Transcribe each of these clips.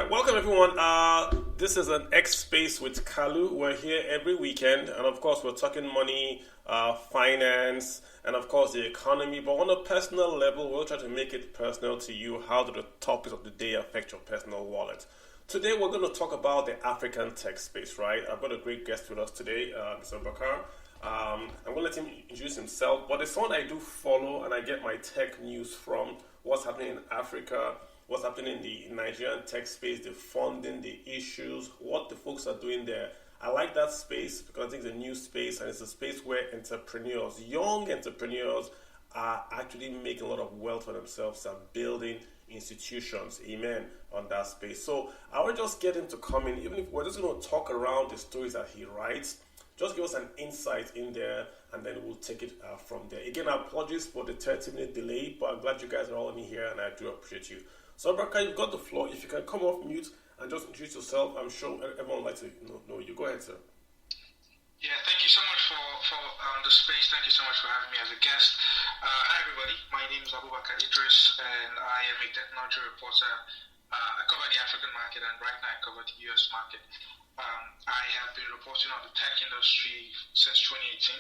right, welcome everyone. This is an X Space with Kalu. We're here every weekend, and of course, we're talking money, finance, and of course, the economy. But on a personal level, we'll try to make it personal to you. How do the topics of the day affect your personal wallet? Today, we're going to talk about the African tech space, right? I've got a great guest with us today, Mr. Bakar. I'm going to let him introduce himself, but it's someone I do follow, and I get my tech news from what's happening in Africa, what's happening in the Nigerian tech space, the funding, the issues, what the folks are doing there. I like that space because I think it's a new space and it's a space where entrepreneurs, young entrepreneurs, are actually making a lot of wealth for themselves and building institutions, amen, on that space. So I will just get him to come in, even if we're just going to talk around the stories that he writes. Just give us an insight in there, and then we'll take it from there. Again, apologies for the 30-minute delay, but I'm glad you guys are all in here, and I do appreciate you. So, Baraka, you've got the floor. If you can come off mute and just introduce yourself, I'm sure everyone would like to know you. Go ahead, sir. Yeah, thank you so much for the space. Thank you so much for having me as a guest. Hi, everybody. My name is Abubakar Idris, and I am a technology reporter. I cover the African market, and right now I cover the US market. I have been reporting on the tech industry since 2018.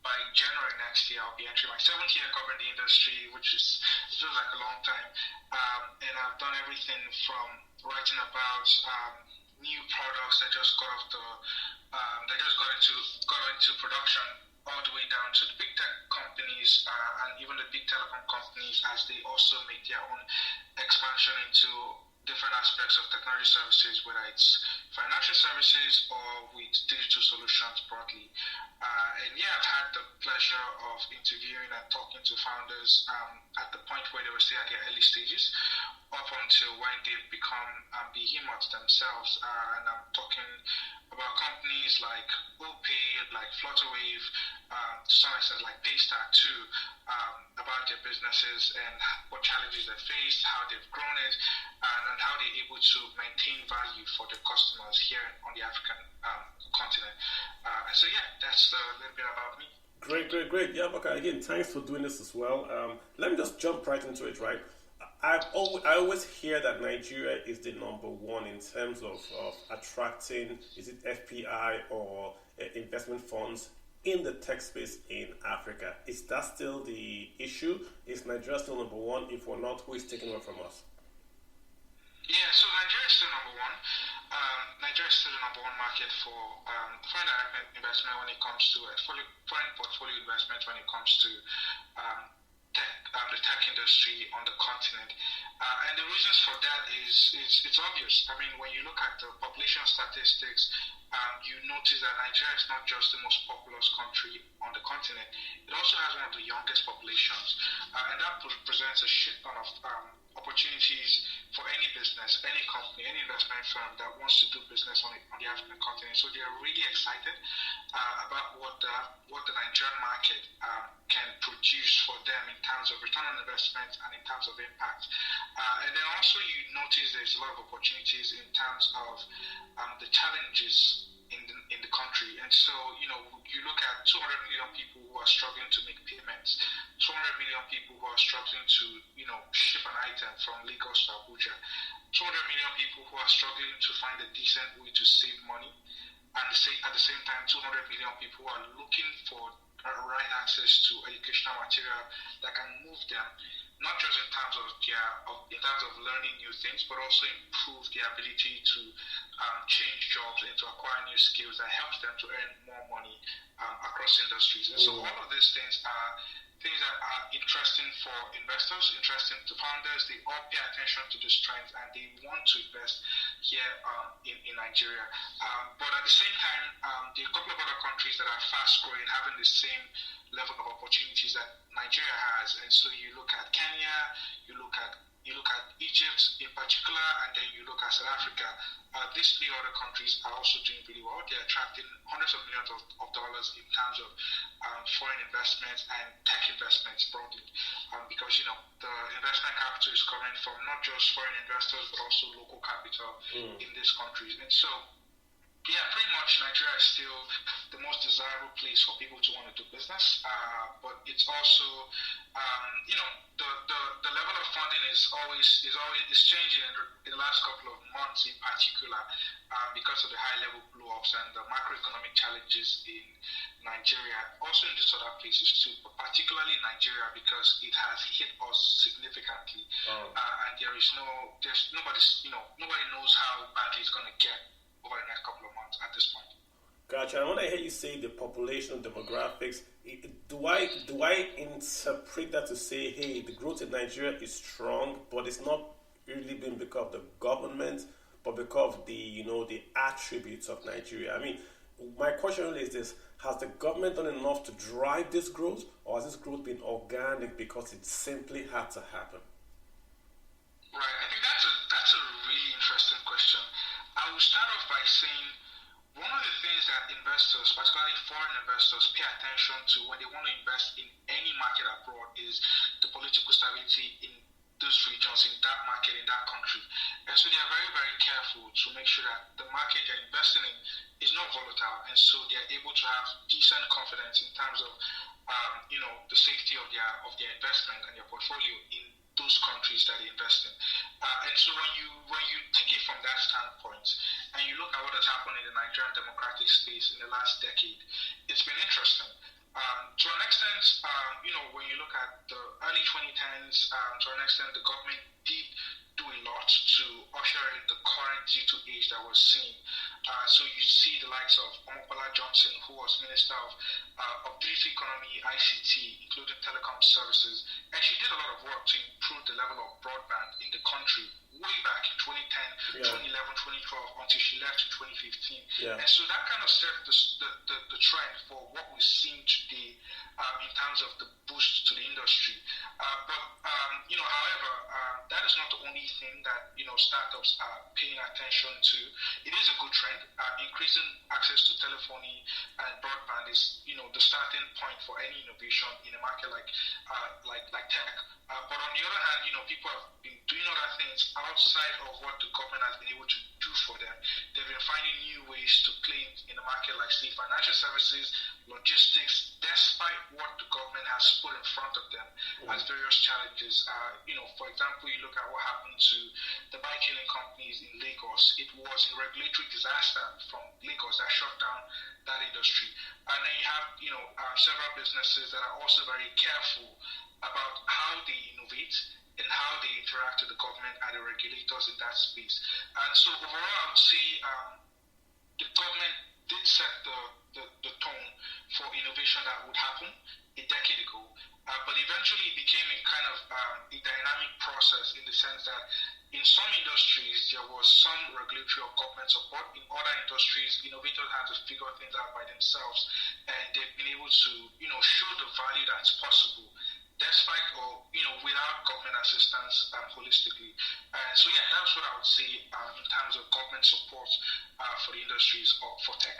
By January next year, I'll be entering my 7th year covering the industry, which feels like a long time. And I've done everything from writing about new products that just got into production, all the way down to the big tech companies and even the big telecom companies as they also make their own expansion into different aspects of technology services, whether it's financial services or with digital solutions broadly. And yeah, I've had the pleasure of interviewing and talking to founders at the point where they were still at their early stages, up until when they've become behemoths themselves. And I'm talking about companies like OPay, like Flutterwave, to some extent like Paystack too, about their businesses and what challenges they faced, how they've grown it, and how they're able to maintain value for their customers here on the African continent. And so yeah, that's a little bit about me. Great. Yeah, okay, again, thanks for doing this as well. Let me just jump right into it, right? I always hear that Nigeria is the number one in terms of attracting, is it FPI or investment funds in the tech space in Africa. Is that still the issue? Is Nigeria still number one? If we're not, who is taking over from us? Yeah, so Nigeria is still number one. Nigeria is still the number one market for foreign direct investment when it comes to foreign portfolio investment when it comes to the tech industry on the continent. And the reasons for that is it's obvious. I mean, when you look at the population statistics, you notice that Nigeria is not just the most populous country on the continent, it also has one of the youngest populations. And that presents a shit ton of opportunities for any business, any company, any investment firm that wants to do business on the African continent. So they're really excited about what the Nigerian market can produce for them in terms of return on investment and in terms of impact. And then also you notice there's a lot of opportunities in terms of the challenges in the country. And so, you look at 200 million people who are struggling to make payments, 200 million people who are struggling to, ship an item from Lagos to Abuja, 200 million people who are struggling to find a decent way to save money, and at the same time, 200 million people who are looking for right access to educational material that can move them, not just in terms of learning new things, but also improve their ability to change jobs and to acquire new skills that helps them to earn more money across industries. And so all of these things are things that are interesting for investors, interesting to founders. They all pay attention to these trends and they want to invest here in Nigeria. But at the same time, there are a couple of other countries that are fast growing, having the same level of opportunities that Nigeria has. And so you look at Kenya, you look at Egypt in particular, and then you look at South Africa. These three other countries are also doing really well. They're attracting hundreds of millions of dollars in terms of foreign investments and tech investments broadly, because the investment capital is coming from not just foreign investors but also local capital in these countries. And so yeah, pretty much Nigeria is still the most desirable place for people to want to do business, but it's also, the level of funding funding is changing in the last couple of months, in particular, because of the high level blow-ups and the macroeconomic challenges in Nigeria, also in these other places too, but particularly Nigeria because it has hit us significantly, and nobody knows how badly it's going to get over the next couple of months at this point. Gotcha. And when I hear you say the population demographics, do I interpret that to say, hey, the growth in Nigeria is strong, but it's not really been because of the government, but because of the attributes of Nigeria? I mean, my question really is this: has the government done enough to drive this growth, or has this growth been organic because it simply had to happen? Right. I think that's a really interesting question. I will start off by saying one of the things that investors, particularly foreign investors, pay attention to when they want to invest in any market abroad is the political stability in those regions, in that market, in that country. And so they are very, very careful to make sure that the market they're investing in is not volatile, and so they are able to have decent confidence in terms of the safety of their investment and their portfolio in those countries that they invest in. And so when you take it from that standpoint and you look at what has happened in the Nigerian democratic space in the last decade, it's been interesting. To an extent, when you look at the early 2010s, to an extent, the government did do a lot to usher in the current digital age that was seen. So you see the likes of Omobola Johnson, who was Minister of Digital Economy, ICT, including telecom services, and she did a lot of work to improve the level of broadband in the country way back in 2010, 2011, 2012, until she left in 2015. And so that kind of set the trend for what we're seeing today in terms of the boost to the industry. However, that is not the only thing that startups are paying attention to. It is a good trend. Increasing access to telephony and broadband is the starting point for any innovation in a market like tech. But on the other hand, people have been doing other things outside of what the government has been able to do for them. They've been finding new ways to play in a market like, say, financial services, logistics, despite what the government has put in front of them as various challenges. For example, you look at what happened to the bike-hailing companies in Lagos. It was a regulatory disaster from Lagos that shut down that industry. And then you have, several businesses that are also very careful about how they innovate and how they interact with the government and the regulators in that space. And so overall, I would say the government did set the tone for innovation that would happen a decade ago, but eventually it became a kind of a dynamic process in the sense that in some industries there was some regulatory or government support. In other industries, innovators had to figure things out by themselves, and they've been able to show the value that's possible despite or without government assistance holistically. So that's what I would say in terms of government support for the industries or for tech.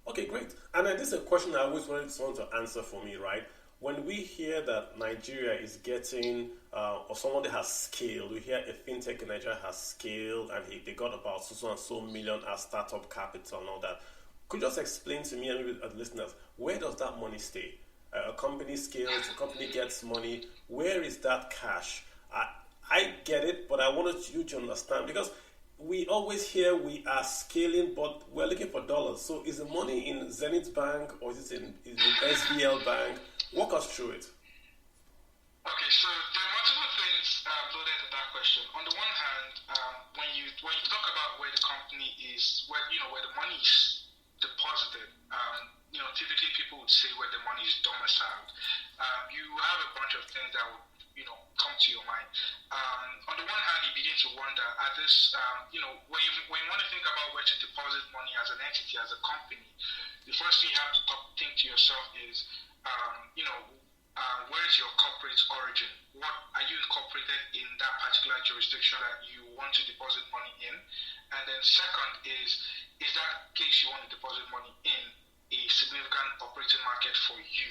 Okay, great. And this is a question I always wanted someone to answer for me, right? When we hear that Nigeria is getting, or someone that has scaled, we hear a fintech in Nigeria has scaled and they got about so and so million as startup capital and all that. Could you just explain to me and maybe the listeners, where does that money stay? A company scales, a company gets money. Where is that cash? I get it, but I wanted you to understand because we always hear we are scaling, but we're looking for dollars. So is the money in Zenith Bank or is it in SBL Bank? Walk us through it. Okay, so there are multiple things loaded in that question. On the one hand, when you talk about where the company is, where the money is deposited, typically people would say where the money is domiciled. You have a bunch of things that would come to your mind. On the one hand, you begin to wonder at this, when you want to think about where to deposit money as an entity, as a company, the first thing you have to think to yourself is, where is your corporate origin? What are you incorporated in that particular jurisdiction that you want to deposit money in? And then second is that case you want to deposit money in a significant operating market for you?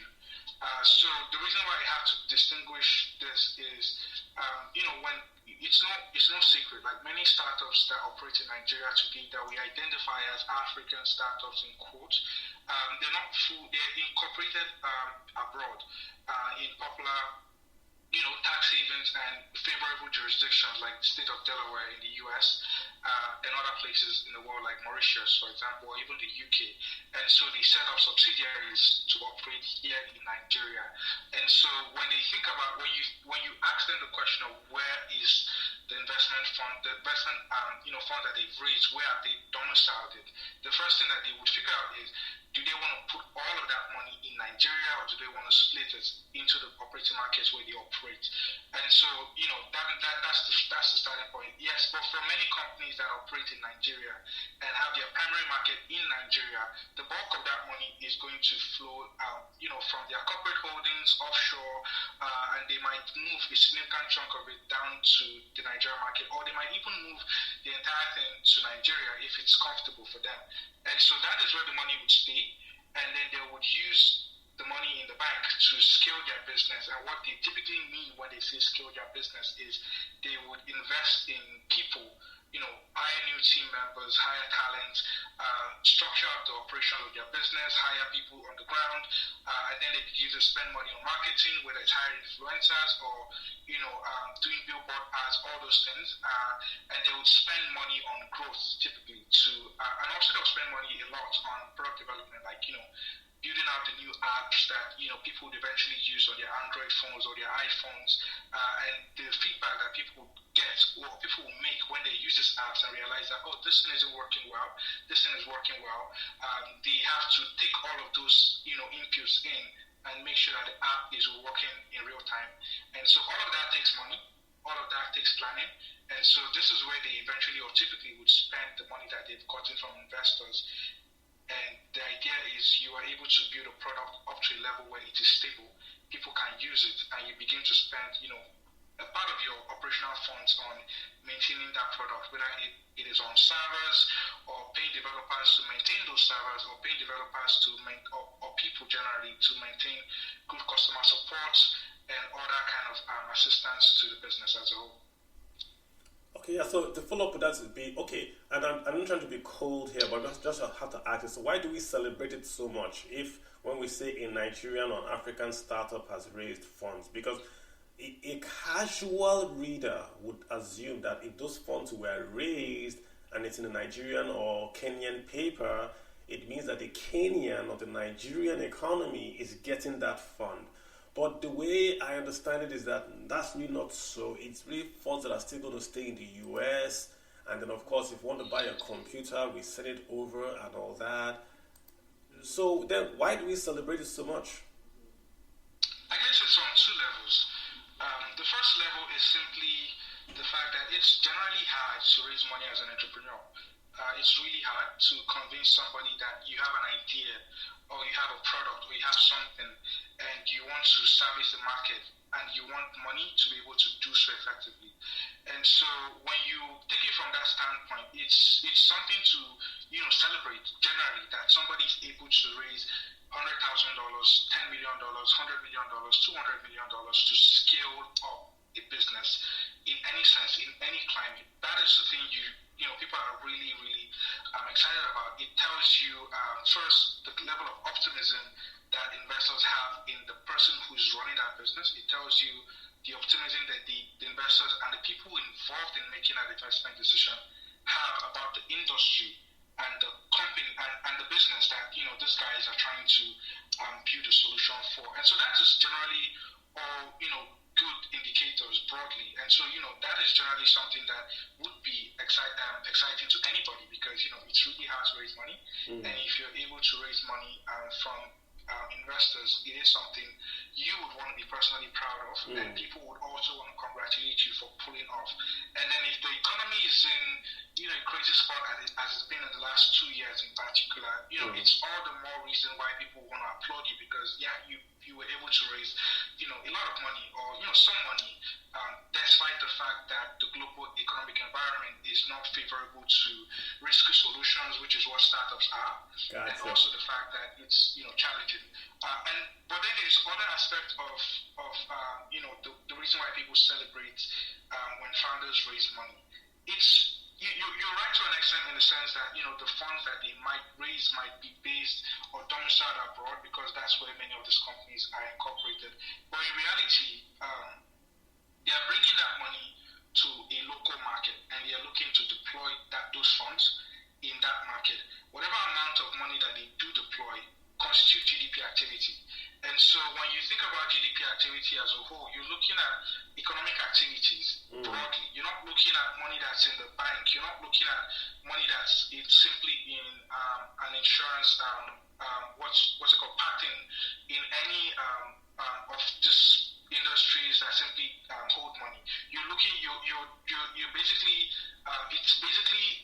So the reason why I have to distinguish this is, when it's no secret, like many startups that operate in Nigeria today that we identify as African startups in quotes, they're not full, they're incorporated abroad in popular tax havens and favorable jurisdictions like the state of Delaware in the U.S. And other places in the world like Mauritius, for example, or even the UK. And so they set up subsidiaries to operate here in Nigeria. And so when they think about when you ask them the question of where is the investment fund, the investment fund that they've raised, where have they domiciled it? The first thing that they would figure out is, do they want to put all of that money in Nigeria, or do they want to split it into the operating markets where they operate? And so, that's the starting point. Yes, but for many companies that operate in Nigeria and have their primary market in Nigeria, the bulk of that money is going to flow out, from their corporate holdings offshore, and they might move a significant chunk of it down to the Nigerian market, or they might even move the entire thing to Nigeria if it's comfortable for them. And so that is where the money would stay, and then they would use the money in the bank to scale their business. And what they typically mean when they say scale their business is they would invest in people, hire new team members, hire talent, structure up the operation of their business, hire people on the ground, and then they begin to spend money on marketing, whether it's hiring influencers or, doing billboard ads, all those things. And they would spend money on growth typically and also they'll spend money a lot on product development, like, building out the new apps that people would eventually use on their Android phones or their iPhones, and the feedback that people get or people will make when they use these apps and realize that, oh, this thing isn't working well, this thing is working well. They have to take all of those inputs in and make sure that the app is working in real time. And so all of that takes money, all of that takes planning. And so this is where they eventually or typically would spend the money that they've gotten from investors. And the idea is you are able to build a product up to a level where it is stable, people can use it, and you begin to spend, a part of your operational funds on maintaining that product, whether it is on servers or paying developers to maintain those servers, or paying developers or people generally to maintain good customer support and other kind of assistance to the business as a whole. Okay, yeah, so the follow-up with that would be, okay, and I'm not trying to be cold here, but just have to ask you, so why do we celebrate it so much if, when we say a Nigerian or African startup has raised funds? Because a casual reader would assume that if those funds were raised and it's in a Nigerian or Kenyan paper, it means that the Kenyan or the Nigerian economy is getting that fund. But the way I understand it is that that's really not so. It's really funds that are still going to stay in the US. And then, of course, if you want to buy a computer, we send it over and all that. So then why do we celebrate it so much? I guess it's on two levels. The first level is simply the fact that it's generally hard to raise money as an entrepreneur. It's really hard to convince somebody that you have an idea or you have a product or you have something and you want to service the market and you want money to be able to do so effectively. And so when you take it from that standpoint, it's something to celebrate generally that somebody is able to raise $100,000, $10 million, $100 million, $200 million to scale up a business in any sense, in any climate. That is the thing people are really, really excited about. It tells you first the level of optimism that investors have in the person who's running that business. It tells you the optimism that the investors and the people involved in making that investment decision have about the industry and the company and the business that these guys are trying to build a solution for. And so that is generally all good indicators broadly. And so that is generally something that would be exciting to anybody, because it's really hard to raise money. And if you're able to raise money from investors, it is something you would want to be personally proud of, and people would also want to congratulate you for pulling off. And then if the economy is in a crazy spot as it's been in the last 2 years in particular, it's all the more reason why people want to applaud you, because you were able to raise a lot of money, or some money, despite the fact that the global economic environment is not favorable to risky solutions, which is what startups are. Gotcha. And also the fact that it's challenging. But then there's other aspect of the reason why people celebrate when founders raise money. It's you're right to an extent, in the sense that the funds that they might raise might be based or domiciled abroad, because that's where many of these companies are incorporated. But in reality, economic activities broadly. You're not looking at money that's in the bank. You're not looking at money that's it's simply in an insurance, what's it called, pattern in any of this industries that simply hold money. You're looking, you're basically, it's basically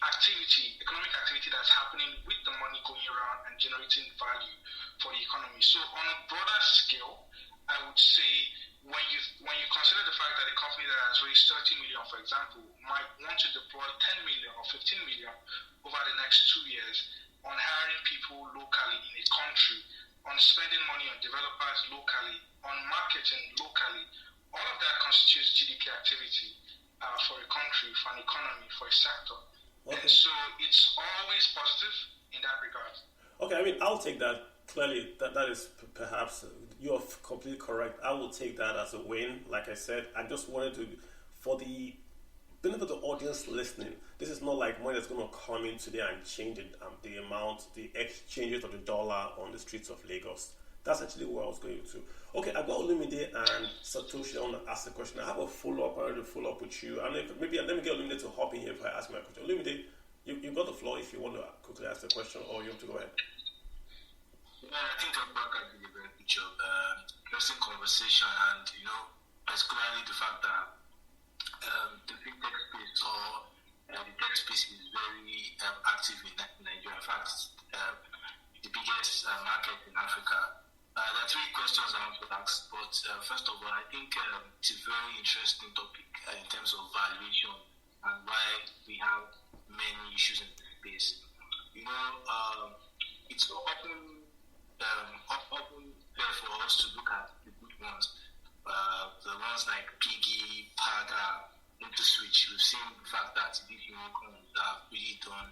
economic activity that's happening with the money going around and generating value for the economy. So on a broader scale, I would say when you consider the fact that a company that has raised 30 million, for example, might want to deploy 10 million or 15 million over the next 2 years on hiring people locally in a country, on spending money on developers locally, on marketing locally, all of that constitutes GDP activity for a country, for an economy, for a sector. Okay. And so it's always positive in that regard. Okay, I mean, I'll take that. Clearly, that is perhaps, you're completely correct. I will take that as a win. Like I said, I just wanted to, for the benefit of the audience listening, this is not like money that's going to come in today and change it, the amount, the exchange rate of the dollar on the streets of Lagos. That's actually where I was going to. Okay, I've got Olumide and Satoshi. I want to ask a question. I have a follow-up. I want to follow up with you. And maybe let me get Olumide to hop in here if I ask my question. Olumide, you've got the floor if you want to quickly ask the question, or you want to go ahead. I think Abubakar did a very good job. Interesting conversation, and particularly the fact that the fintech space or the tech space is very active in Nigeria. In fact, the biggest market in Africa. There are 3 questions I want to ask, but first of all, I think it's a very interesting topic in terms of valuation and why we have many issues in this space. It's often there for us to look at the good ones, the ones like Piggy, Paga, IntoSwitch. We've seen the fact that these unicorns have really done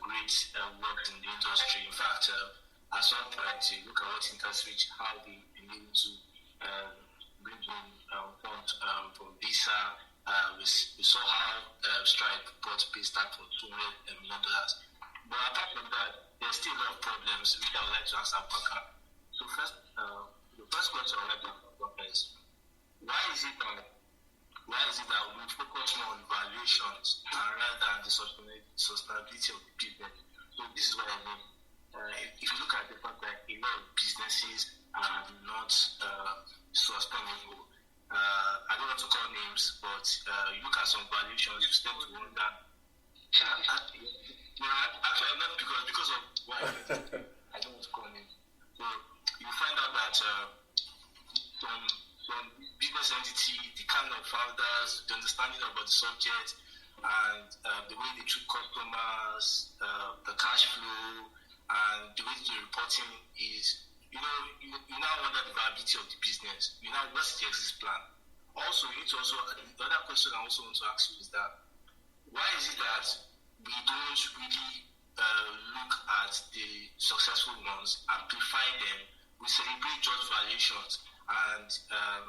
great work in the industry. In fact, at some point, you look at what IntoSwitch, how they've been able to bring in funds from Visa. We saw how Stripe bought Paystack for $200 million. But apart from that, there's still a lot of problems which I would like to ask Abubakar. So the first question I would like to ask Abubakar is, why is it that we focus more on valuations rather than the sustainability of the business? So this is what I mean. If you look at the fact that a lot of businesses are not sustainable, I don't want to call names, but you look at some valuations, you tend to wonder. Actually, not because of why I don't want to call names. So you find out that some business entity, the kind of founders, the understanding about the subject, and the way they treat customers, the cash flow, and the way they're reporting is, you now wonder the viability of the business. What's the exit plan? Also, the other question I also want to ask you is that, why is it that we don't really look at the successful ones, amplify them, we celebrate just valuations, and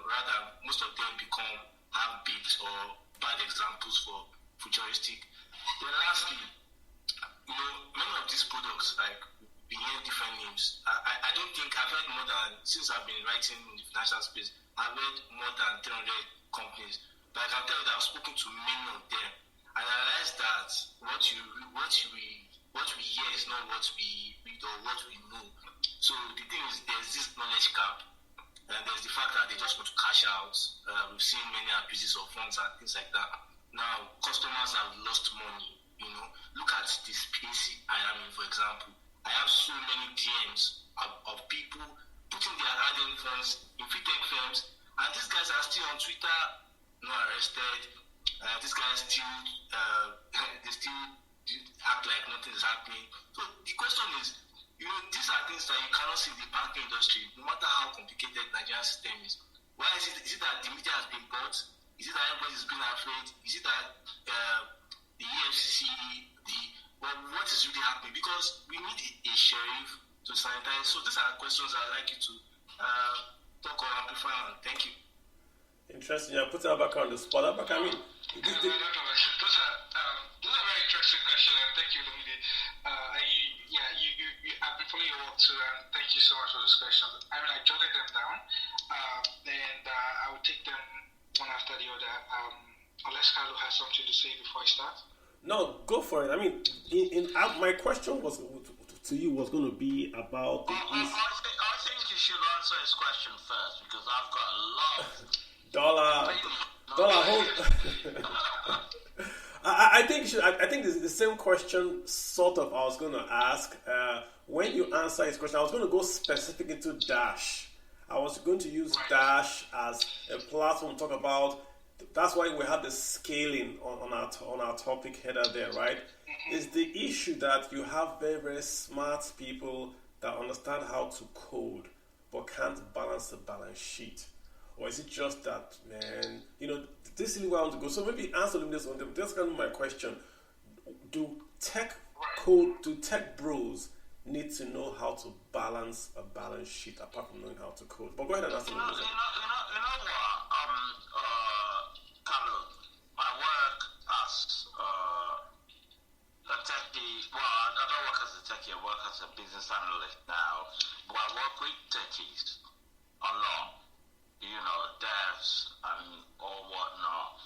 rather most of them become half-baked or bad examples for futuristic. Then lastly, many of these products, like, we hear different names. I don't think I've heard more than, since I've been writing in the financial space, I've heard more than 300 companies. But I can tell you that I've spoken to many of them, and I realized that what we hear is not what we read or what we know. So the thing is, there's this knowledge gap, and there's the fact that they just want to cash out. We've seen many abuses of funds and things like that. Now, customers have lost money. Look at the space I am in, for example. I have so many DMs of people putting their hard-earned funds in fintech firms, and these guys are still on Twitter, not arrested. These guys they still act like nothing is happening. So the question is, these are things that you cannot see in the banking industry, no matter how complicated the Nigerian system is. Why is it? Is it that the media has been bought? Is it that everybody's been afraid? Is it that the EFCC, what is really happening? Because we need a sheriff to sanitize. So these are questions I'd like you to talk or amplify on. Thank you. Interesting. Yeah, put that back on the spot. I mean, those are very interesting questions, and thank you, Lumide. I've been following your work too, and thank you so much for those questions. I mean, I jotted them down, and I will take them one the other. Unless Carlo has something to say before I start. No, go for it. I mean, my question was to you was going to be about the I think you should answer his question first because I've got a lot. Dollar, hold. I think this is the same question sort of I was going to ask. When you answer his question, I was going to go specific into Dash. I was going to use Dash as a platform to talk about. That's why we have the scaling on our topic header there, right? Is the issue that you have very, very smart people that understand how to code but can't balance the balance sheet? Or is it just that, man, this is where I want to go. So maybe answer this one. That's kind of my question. Do tech bros need to know how to balance a balance sheet apart from knowing how to code? But go ahead and answer this one. You know what? Carlo, I work as a techie. Well, I don't work as a techie. I work as a business analyst now. But I work with techies a lot. Devs and or whatnot.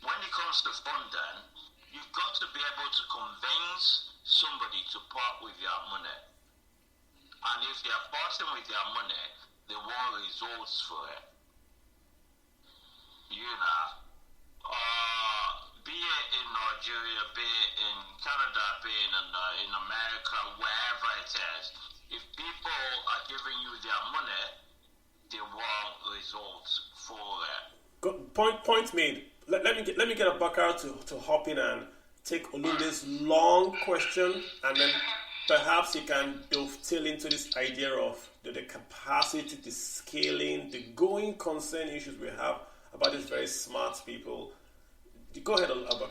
When it comes to funding, you've got to be able to convince somebody to part with your money. And if they are parting with their money, they want results for it. Be it in Nigeria, be it in Canada, be it in America, wherever it is, if people are giving you their money, they want results for it. Point made. Let me get Abakar to hop in and take Olunde's long question, and then perhaps he can dovetail into this idea of the capacity, the scaling, the going concern issues we have about these very smart people. Go ahead, Abakar. All right,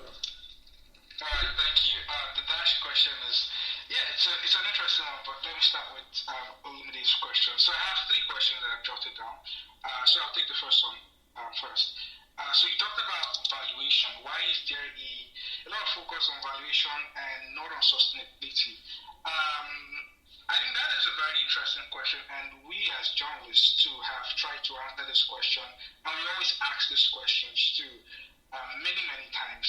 thank you. The Dash question is, it's an interesting one, but let me start with Olunde's question. So I have 3 questions that I've jotted down. So I'll take the first one first. So you talked about valuation. Why is there a lot of focus on valuation and not on sustainability? I think that is a very interesting question, and we as journalists too have tried to answer this question, and we always ask these questions too. Many times.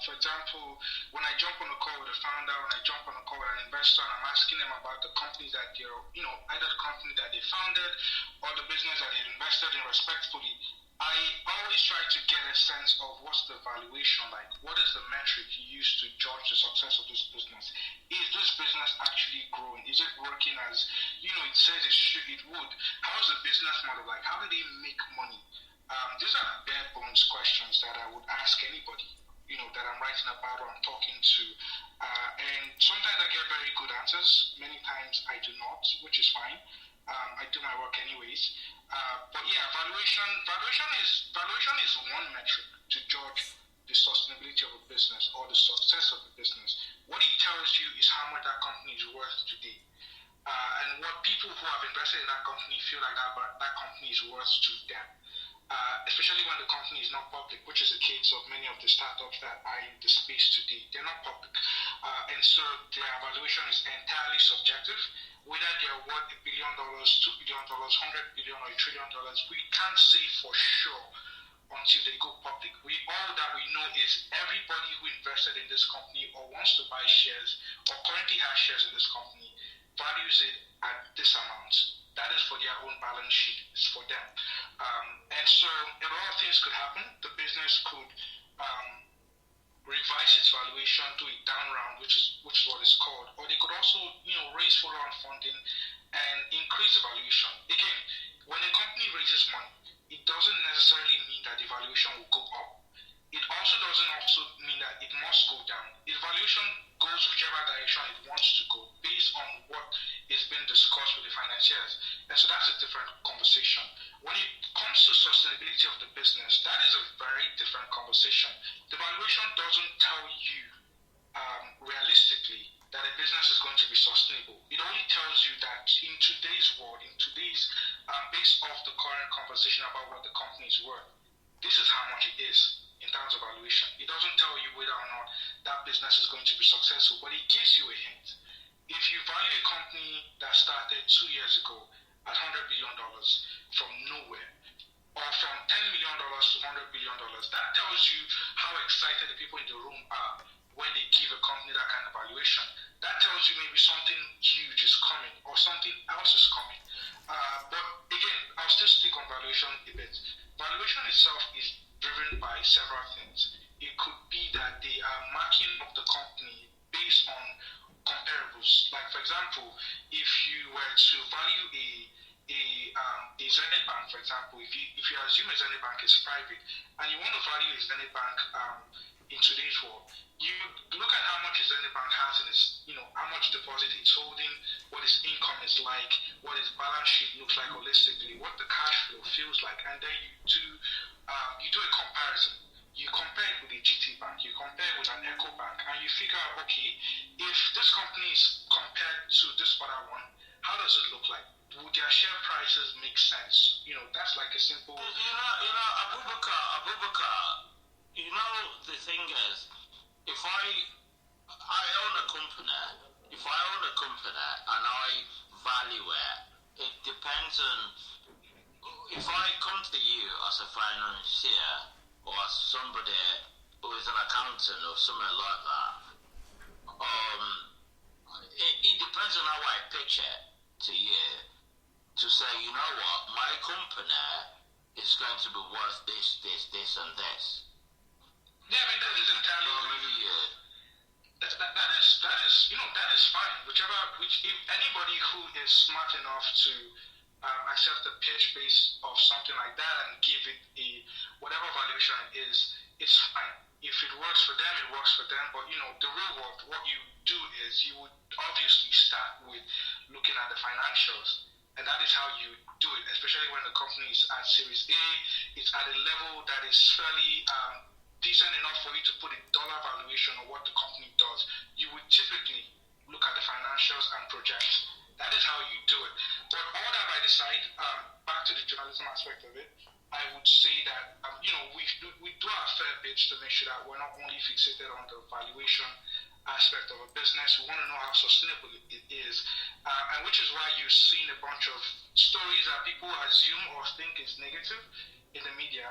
For example, when I jump on a call with a founder, when I jump on a call with an investor, and I'm asking them about the company that they're, either the company that they founded or the business that they invested in respectfully, I always try to get a sense of what's the valuation like. What is the metric you use to judge the success of this business? Is this business actually growing? Is it working as, it says it would? How's the business model like? How do they make money? These are bare bones questions that I would ask anybody, that I'm writing about or I'm talking to. And sometimes I get very good answers. Many times I do not, which is fine. I do my work anyways. But yeah, valuation is one metric to judge the sustainability of a business or the success of the business. What it tells you is how much that company is worth today. And what people who have invested in that company feel like that company is worth to them. Especially when the company is not public, which is the case of many of the startups that are in the space today. They're not public. And so their evaluation is entirely subjective. Whether they're worth $1 billion, $2 billion, $100 billion, or $1 trillion, we can't say for sure until they go public. All that we know is everybody who invested in this company or wants to buy shares or currently has shares in this company values it at this amount. That is for their own balance sheet. It's for them. And so a lot of things could happen. The business could revise its valuation to a down round, which is what it's called. Or they could also, raise follow-on funding and increase the valuation. Again, when a company raises money, it doesn't necessarily mean that the valuation will go up. It also doesn't mean that it must go down. The valuation goes whichever direction it wants to go based on what is being discussed with the financiers. And so that's a different conversation. When it comes to sustainability of the business, that is a very different conversation. The valuation doesn't tell you realistically that a business is going to be sustainable. It only tells you that in today's world, based off the current conversation about what the company is worth, this is how much it is in terms of valuation. It doesn't tell you whether or not that business is going to be successful, but it gives you a hint. If you value a company that started 2 years ago at $100 billion from nowhere, or from $10 million to $100 billion. That tells you how excited the people in the room are when they give a company that kind of valuation. That tells you maybe something huge is coming or something else is coming. But again, I'll still stick on valuation a bit. Valuation itself is driven by several things. It could be that they are marking up the company based on comparables. Like, for example, if you were to value a Zenith Bank, for example, if you assume a Zenith Bank is private and you want to value a Zenith Bank in today's world, you look at how much a Zenith Bank has in its, how much deposit it's holding, what its income is like, what its balance sheet looks like holistically, what the cash flow feels like, and then you do a comparison. You compare it with a GT Bank, you compare it with an Echo Bank, and you figure out, okay, if this company is compared to this other one, how does it look like? Would their share prices make sense? That's like a simple... Abubakar, the thing is, if I own a company, and I value it depends on, if I come to you as a financier, or as somebody who is an accountant or something like that, it depends on how I pitch it to you to say, you know what, my company is going to be worth this, and this. Yeah, I mean, that is entirely... That is fine. If anybody who is smart enough to accept the pitch base of something like that and give it whatever valuation it is, it's fine. If it works for them, it works for them. But the real world, what you do is you would obviously start with looking at the financials, and that is how you do it. Especially when the company is at Series A, it's at a level that is fairly decent enough for you to put a dollar valuation on what the company does. You would typically look at the financials and project. That is how you do it. But all that by the side, back to the journalism aspect of it, I would say that we do our fair bit to make sure that we're not only fixated on the valuation aspect of a business. We want to know how sustainable it is, and which is why you're seeing a bunch of stories that people assume or think is negative in the media,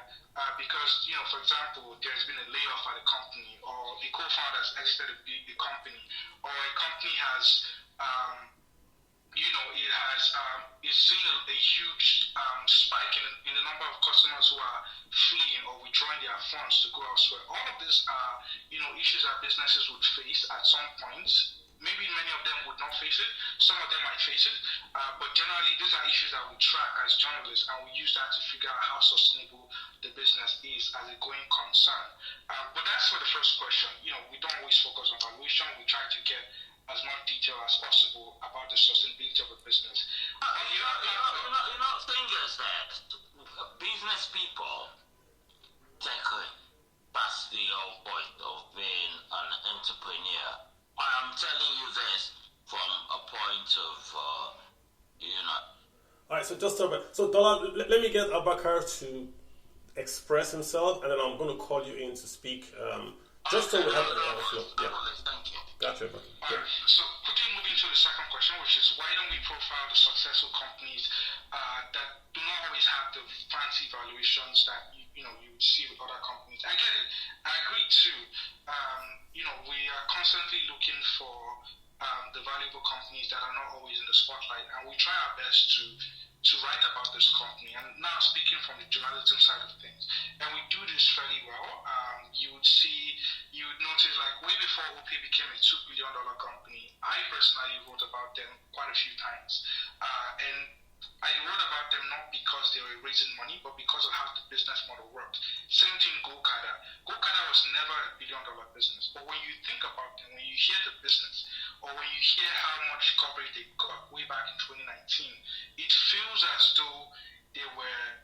because for example, there's been a layoff at a company, or a co-founder has exited a company, or a company has it's seen a huge spike in the number of customers who are fleeing or withdrawing their funds to go elsewhere. All of these are, issues that businesses would face at some point. Maybe many of them would not face it. Some of them might face it. But generally, these are issues that we track as journalists, and we use that to figure out how sustainable the business is as a going concern. But that's for the first question. We don't always focus on valuation. We try to get as much detail as possible about the sustainability of a business. Thing is that business people take that's the whole point of being an entrepreneur. I am telling you this from a point of, All right, so just so Dollar, let me get Abubakar to express himself, and then I'm going to call you in to speak. Just so we have flow. Yeah. Thank you. Gotcha. Alright, so quickly moving to the second question, which is why don't we profile the successful companies that do not always have the fancy valuations that you would see with other companies? I get it. I agree too. We are constantly looking for the valuable companies that are not always in the spotlight, and we try our best to write about this company. And now speaking from the journalism side of things, and we do this fairly well. You would notice, like, way before Opay became a $2 billion company, I personally wrote about them quite a few times. And I wrote about them not because they were raising money, but because of how the business model worked. Same thing, GoCada. GoCada was never a $1 billion business. But when you think about them, when you hear the business, or when you hear how much coverage they got way back in 2019, it feels as though they were,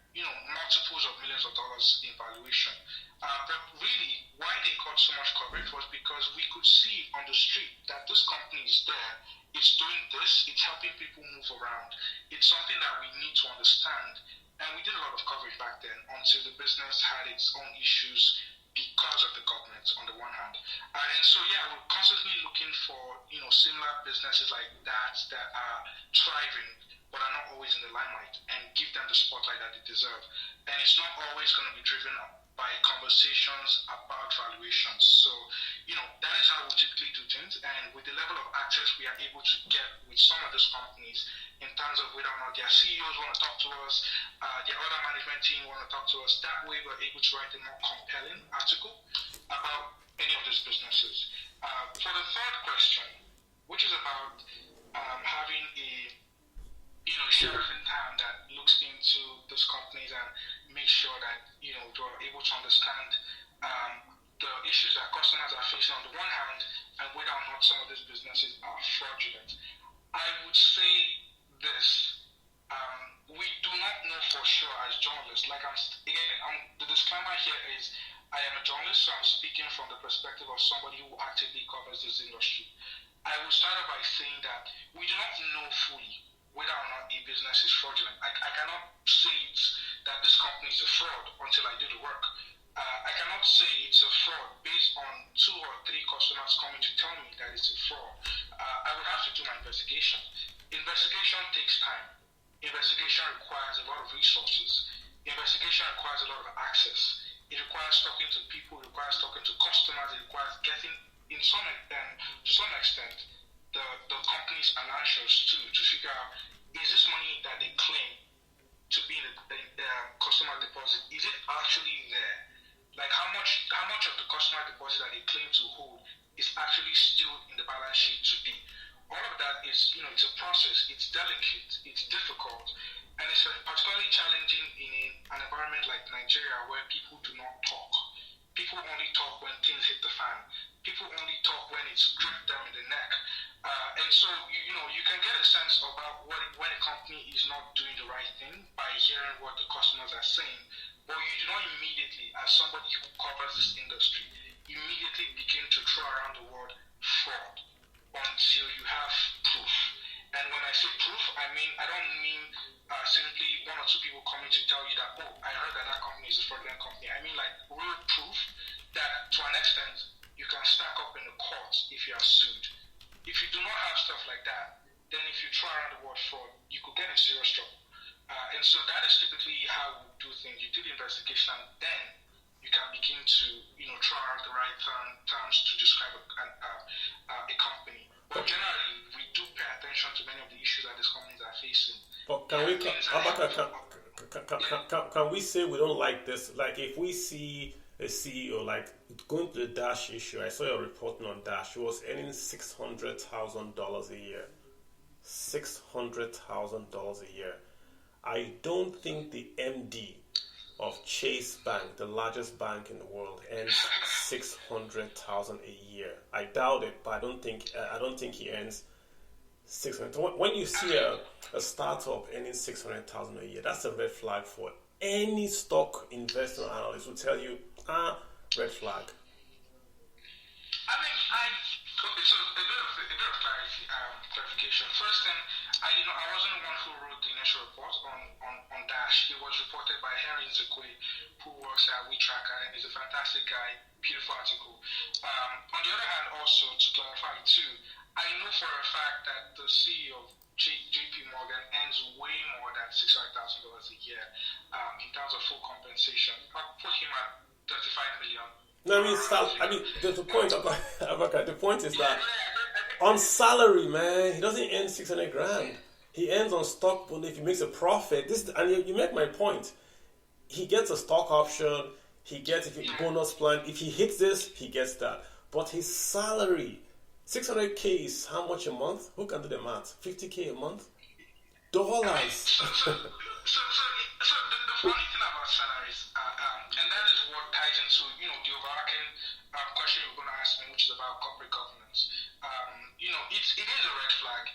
multiples of millions of dollars in valuation. But really, why they got so much coverage was because we could see on the street that this company is there, it's doing this, it's helping people move around. It's something that we need to understand. And we did a lot of coverage back then until the business had its own issues because of the government on the one hand. And so, we're constantly looking for, similar businesses like that are thriving. but are not always in the limelight, and give them the spotlight that they deserve. And it's not always going to be driven by conversations about valuations. So, that is how we typically do things. And with the level of access we are able to get with some of these companies in terms of whether or not their CEOs want to talk to us, their other management team want to talk to us, that way we're able to write a more compelling article about any of these businesses. For the third question, which is about having a sheriff in town that looks into those companies and makes sure that they're able to understand the issues that customers are facing on the one hand, and whether or not some of these businesses are fraudulent. I would say this: we do not know for sure as journalists. The disclaimer here is I am a journalist, so I'm speaking from the perspective of somebody who actively covers this industry. I will start off by saying that we do not know fully whether or not a business is fraudulent. I cannot say that this company is a fraud until I do the work. I cannot say it's a fraud based on 2 or 3 customers coming to tell me that it's a fraud. I would have to do my investigation. Investigation takes time. Investigation requires a lot of resources. Investigation requires a lot of access. It requires talking to people, it requires talking to customers, it requires getting, to some extent, the company's financials too, to figure out, is this money that they claim to be in the customer deposit, is it actually there? Like how much of the customer deposit that they claim to hold is actually still in the balance sheet to be? All of that is, it's a process, it's delicate, it's difficult, and it's particularly challenging in an environment like Nigeria where people do not talk. People only talk when things hit the fan. People only talk when it's gripped them in the neck. And so, you can get a sense about when a company is not doing the right thing by hearing what the customers are saying. But you do not immediately, as somebody who covers this industry, immediately begin to throw around the word fraud until you have proof. And when I say proof, I don't mean simply 1 or 2 people coming to tell you that, I heard that company is a fraudulent company. I mean like real proof that to an extent you can stack up in the courts if you are sued. If you do not have stuff like that, then if you throw around the word fraud, you could get in serious trouble. And so that is typically how we do things. You do the investigation and then you can begin to throw around the right terms to describe a company. But generally, we do pay attention to many of the issues that these companies are facing. But can we say we don't like this? Like if we see a CEO like going to the Dash issue, I saw your reporting on Dash. He was earning $600,000 a year. $600,000 a year. I don't think the MD of Chase Bank, the largest bank in the world, earns $600,000 a year. I doubt it, but I don't think he earns $600,000. When you see a startup earning $600,000 a year, that's a red flag for any stock investment analyst. Will tell you, red flag. So a bit of clarification. First thing, I wasn't the one who wrote the initial report on Dash. It was reported by Henry Nzekwe, who works at WeTracker, and he's a fantastic guy. Beautiful article. On the other hand, also to clarify too, I know for a fact that the CEO of JP Morgan earns way more than $600,000 a year in terms of full compensation. I'll put him at $35 million. No, the point is that on salary, man, he doesn't earn $600,000. He earns on stock, but if he makes a profit, you make my point. He gets a stock option, he gets a bonus plan. If he hits this, he gets that. But his salary, $600K is how much a month? Who can do the math? $50K a month? Dollars. So the funny thing about salaries, and that is what ties into the overarching question you're going to ask me, which is about corporate governance. It is a red flag,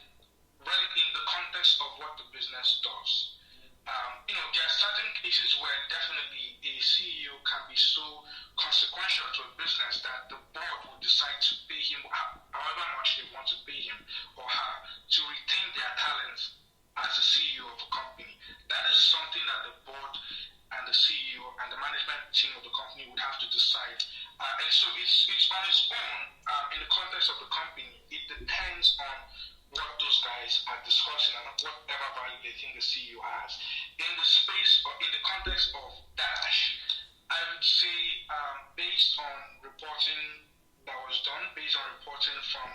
right, in the context of what the business does. There are certain cases where definitely a CEO can be so consequential to a business that the board will decide to pay him however much they want to pay him or her to retain their talents as the CEO of a company. That is something that the board and the CEO and the management team of the company would have to decide. And so it's on its own, in the context of the company, it depends on what those guys are discussing and whatever value they think the CEO has. In the space or in the context of Dash, I would say based on reporting that was done, based on reporting from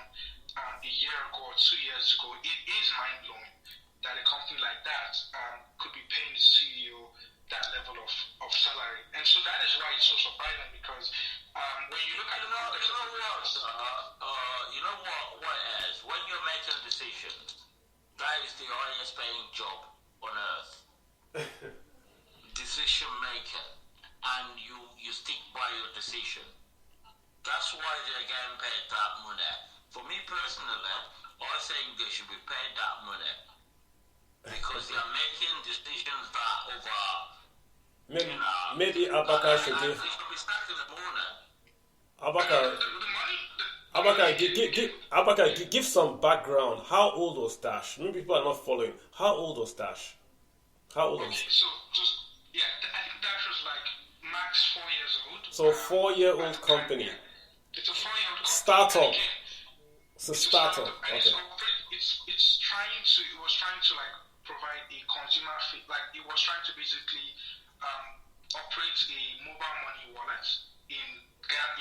a year ago or 2 years ago, it is mind-blowing that a company like that could be paying the CEO that level of salary. And so that is why it's so surprising, because when you look at what is when you're making decisions, that is the highest paying job on earth. Decision maker, and you stick by your decision. That's why they're getting paid that money. For me personally, I think they should be paid that money because they are making decisions that over. Maybe Abakar should give. Abakar, give some background. How old was Dash? Many people are not following. How old was Dash? How old was? Okay, so just I think Dash was like max 4 years old. So 4-year-old company. It's a 4-year-old company. Startup. It's a startup. And Okay. it was trying to like provide a consumer like it was trying to basically operate a mobile money wallet in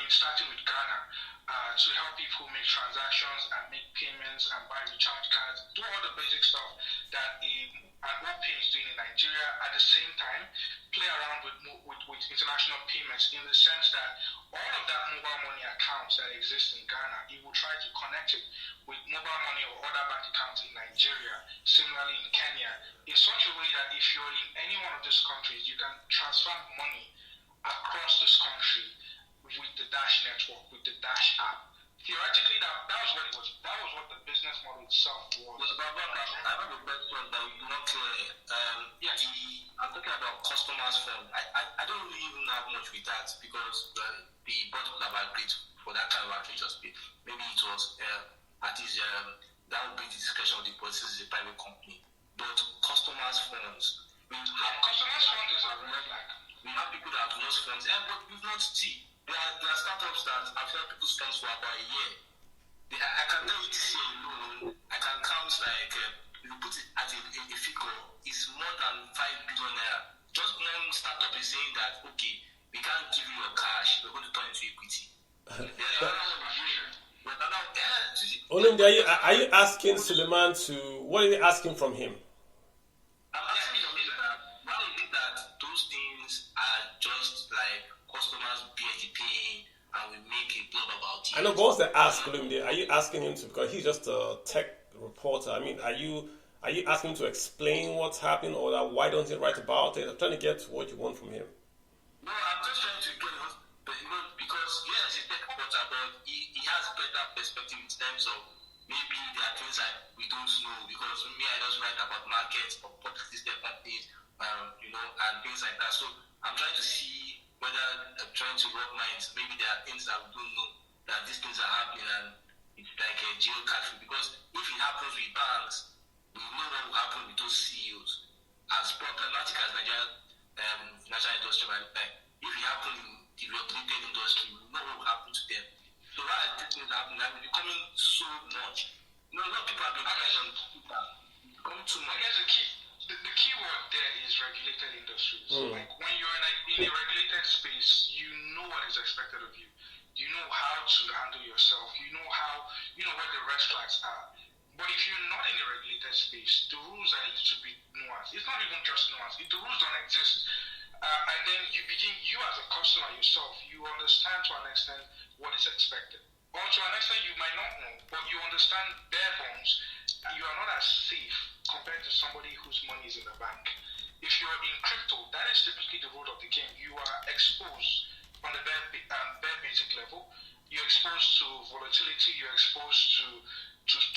starting with Ghana to help people make transactions and make payments and buy recharge cards, do all the basic stuff that an OPay is doing in Nigeria. At the same time, play around with international payments in the sense that all of that mobile money accounts that exist in Ghana, it will try to connect it with mobile money or other bank accounts in Nigeria, similarly in Kenya, in such a way that if you're in any one of these countries, you can transfer money across this country with the Dash network, with the Dash app. Theoretically, that was what it was. That was what the business model itself was. I have a question that you not clear. I'm talking about customers' phone. I don't really even have much with that because the board would have agreed for that kind of outreach. Maybe it was at least that would be the discussion of the policy. This is a private company, but customers' phones. Customers' phones is a red flag. We have people that have lost phones, but we've not seen. There are startups that have held people's phones for about a year. I can tell you this year alone, I can count like, if you put it at a figure, it's more than 5 billion naira. Just one startup is saying that, okay, we can't give you your cash, we're going to turn it to equity. Olumide, are you asking Suleiman to, what are you asking from him? I'm asking why is it that those things are just like customers bear the pain and we make a blog about it? I know, but what's the ask, Olumide? Are you asking him to, because he's just a tech reporter, I mean, are you asking him to explain what's happening, or that why don't he write about it? I'm trying to get what you want from him. No, I'm just trying to get it, because yes, he's a tech reporter, but he has better perspective in terms of maybe there are things that we don't know, because me, I just write about markets or public listed companies, and things like that. So I'm trying to see whether I'm trying to rub minds. Maybe there are things that we don't know, that these things are happening, and it's like a geocaching. Because if it happens with banks, we know what will happen with those CEOs. As problematic as Nigeria national industrial bank, if it happens in the regulated industry, we know what will happen to them. So why are these things happening? And it's becoming so much. A lot of people have been crying on Twitter. It's becoming too much. I guess the key word there is regulated industries. Like when you're in a regulated space, you know what is expected of you. You know how to handle yourself. You know where the red flags are. But if you're not in a regulated space, the rules are a little bit nuanced. It's not even just nuanced. The rules don't exist. And then you as a customer yourself, you understand to an extent what is expected. Or to an extent you might not know, but you understand bare bones. You are not as safe compared to somebody whose money is in the bank. If you're in crypto, that is typically the rule of the game. You are exposed on the bare basic level. You're exposed to volatility. You're exposed to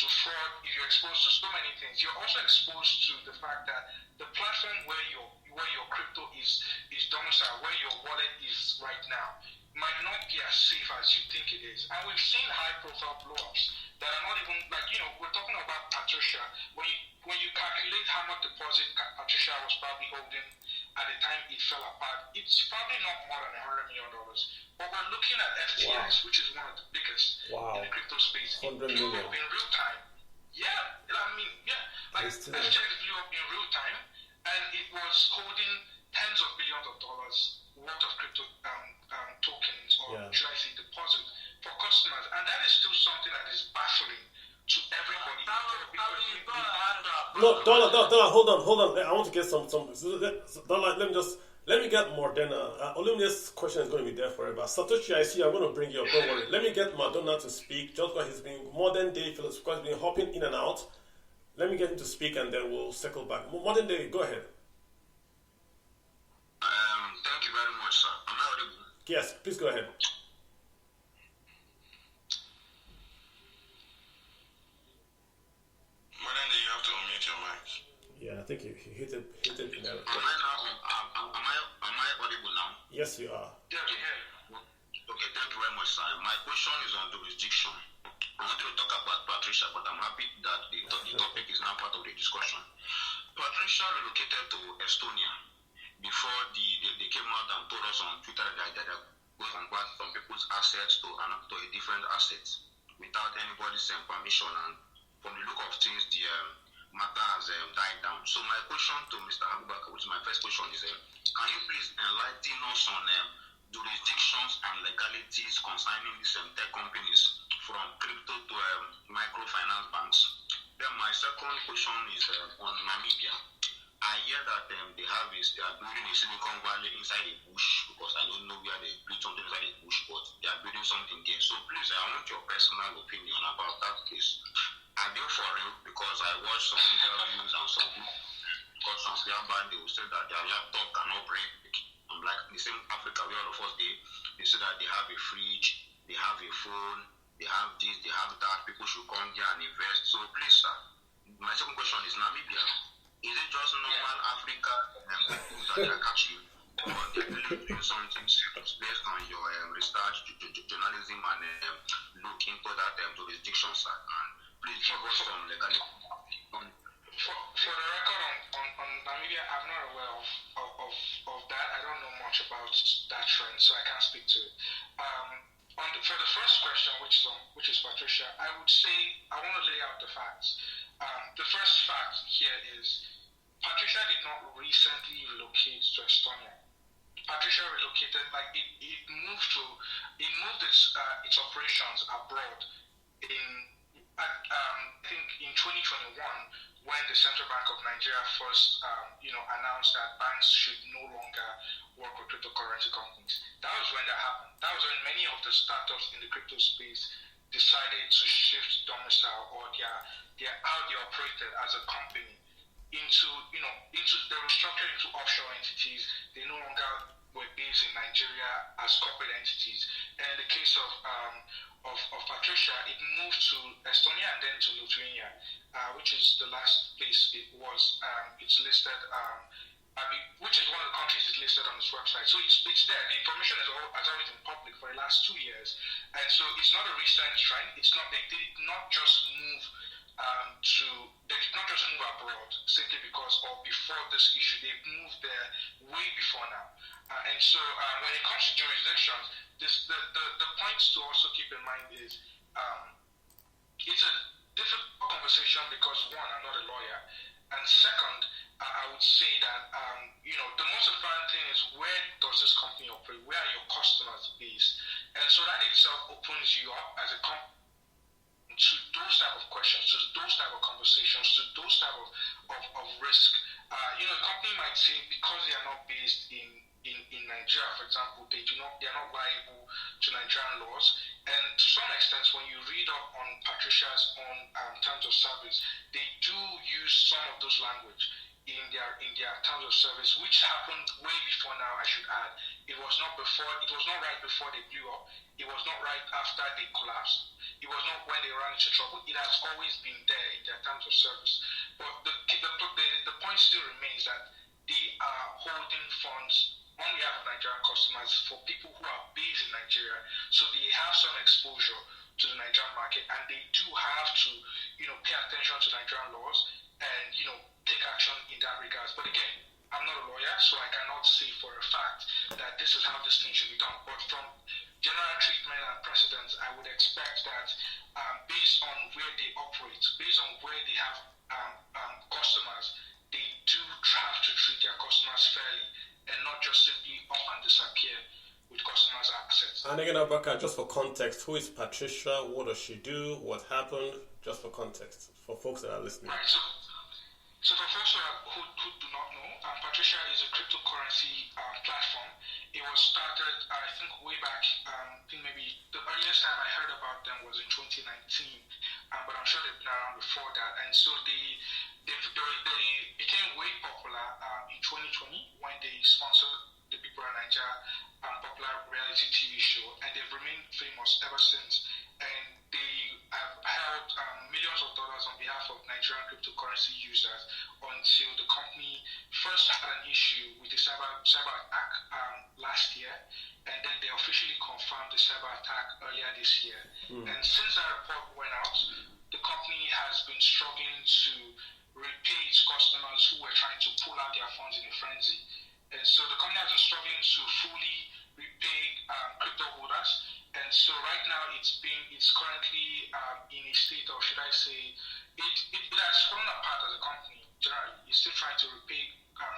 fraud. You're exposed to so many things. You're also exposed to the fact that the platform where your crypto is domiciled, where your wallet is right now, might not be as safe as you think it is. And we've seen high-profile blow-ups that are not even, we're talking about Patricia. When you calculate how much deposit Patricia was probably holding at the time it fell apart, it's probably not more than $100 million. But we're looking at FTX, which is one of the biggest in the crypto space. 100 million. In real time, Like FTX blew up in real time, and it was holding tens of billions of dollars worth of crypto tokens, or should I say deposit, for customers, and that is still something that is baffling to everybody. No, Dollar, hold on. I want to get some. Dollar, let me get Madonna. Olumnia's question is going to be there forever. Satoshi, I see. I'm going to bring you up. Don't worry. Let me get Madonna to speak. Just because he's been modern day Phillips, because he's been hopping in and out. Let me get him to speak, and then we'll circle back. Modern day, go ahead. Thank you very much, sir. Am I audible? Yes, please go ahead. Modern day, you have to unmute your mic. Yeah, I think he hit it in there. Am I audible now? Yes, you are. Yeah, Okay, thank you very much, sir. My question is on jurisdiction. I wanted to talk about Patricia, but I'm happy that the topic is now part of the discussion. Patricia relocated to Estonia before they came out and told us on Twitter that they go convert some people's assets to a different asset without anybody's permission. And from the look of things, the matter has died down. So my question to Mr. Abubakar, which is my first question, is can you please enlighten us on jurisdictions and legalities concerning these tech companies from crypto to microfinance banks? Then my second question is on Namibia. I hear that they are building a Silicon Valley inside a bush, because I don't know where they built something inside a bush, but they are building something there. So please, I want your personal opinion about that case. Are they for real? Because I watched some interviews and some because some back they will say that their laptop cannot break. I'm like, the same Africa where all of us they say that they have a fridge, they have a phone, they have this, they have that, people should come here and invest. So please, sir, my second question is Namibia. Is it just normal Africa and people that they are catching, or they're really doing something serious based on your research, journalism, and look into that jurisdiction, sir? And please give us some legality. For the record on Namibia, I'm not aware of that. I don't know much about that trend, so I can't speak to it. For the first question, which is Patricia, I would say I want to lay out the facts. The first fact here is Patricia did not recently relocate to Estonia. Patricia relocated, like it moved its operations abroad I think in 2021, when the Central Bank of Nigeria first announced that banks should no longer work with cryptocurrency companies. That was when that happened. That was when many of the startups in the crypto space decided to shift domicile, or how they operated as a company into they were structured into offshore entities. They no longer were based in Nigeria as corporate entities. And in the case of Patricia, it moved to Estonia and then to Lithuania, which is the last place it was. It's listed, which is one of the countries it's listed on its website. So it's there. The information has always been public for the last 2 years, and so it's not a recent trend. They did not just move abroad simply because or before this issue. They've moved there way before now. And so when it comes to jurisdictions, the points to also keep in mind is it's a difficult conversation because, one, I'm not a lawyer, and second, I would say that the most important thing is, where does this company operate? Where are your customers based? And so that itself opens you up as a company to those type of questions, to those type of conversations, to those type of risk. A company might say, because they are not based in Nigeria, for example, they are not liable to Nigerian laws. And to some extent, when you read up on Patricia's own terms of service, they do use some of those language in their terms of service, which happened way before now, I should add. It was not right before they blew up. It was not right after they collapsed. It was not when they ran into trouble. It has always been there in their terms of service. But the point still remains that they are holding funds on behalf of Nigerian customers for people who are based in Nigeria. So they have some exposure to the Nigerian market, and they do have to, pay attention to Nigerian laws and, take action in that regards. But again, I'm not a lawyer, so I cannot say for a fact that this is how this thing should be done. But from general treatment and precedents, I would expect that based based on where they operate, based on where they have customers, they do have to treat their customers fairly and not just simply up and disappear with customers' assets. And again, Abubakar, just for context, who is Patricia? What does she do? What happened? Just for context, for folks that are listening. Right, so for folks who do not know, Patricia is a cryptocurrency platform. It was started, I think, way back. I think maybe the earliest time I heard about them was in 2019, but I'm sure they've been around before that. And so they became way popular in 2020 when they sponsored the Big Brother Nigeria popular reality TV show, and they've remained famous ever since. And they have held millions of dollars on behalf of Nigerian cryptocurrency users until the company first had an issue with the cyber attack last year, and then they officially confirmed the cyber attack earlier this year. And since that report went out, the company has been struggling to repay its customers who were trying to pull out their funds in a frenzy. And so the company has been struggling to fully repay crypto holders. And so right now it's currently in a state of, should I say, it has fallen apart as a company generally. It's still trying to repay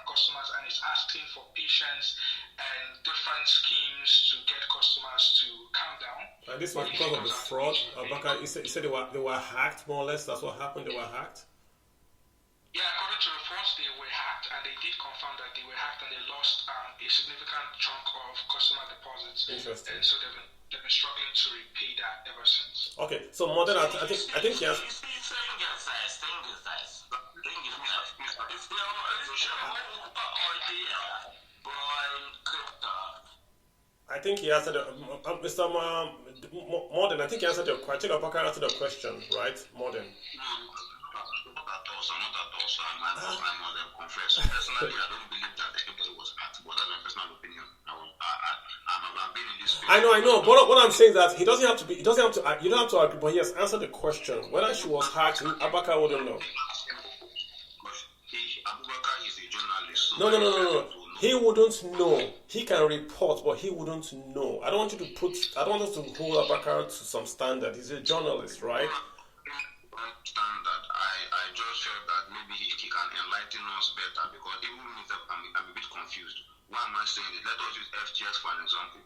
customers, and it's asking for patience and different schemes to get customers to calm down. And this was because of the fraud. Abubakar, you said they were hacked, more or less. That's what happened. They were hacked. Yeah, according to reports, they were hacked, and they did confirm that they were hacked, and they lost a significant chunk of customer deposits. Interesting. And so they've been struggling to repay that ever since. Okay, so Modern, I think yes. I think he answered Mr. Modern. I think he answered your question. I think Abubakar answered your question, right, Modern? Personally, I don't believe that anybody was hacked, but that's my personal opinion. I've been in this space. I know. But what I'm saying is that he doesn't have to be. You don't have to agree. But he has answered the question. Whether she was hacked, Abubakar wouldn't know. Abubakar is a journalist. So No. He wouldn't know. He can report, but he wouldn't know. I don't want us to hold Abubakar to some standard. He's a journalist, right? Standard. I just felt that maybe he can enlighten us better, because even if I'm a bit confused. Why am I saying it? Let us use FTX for an example.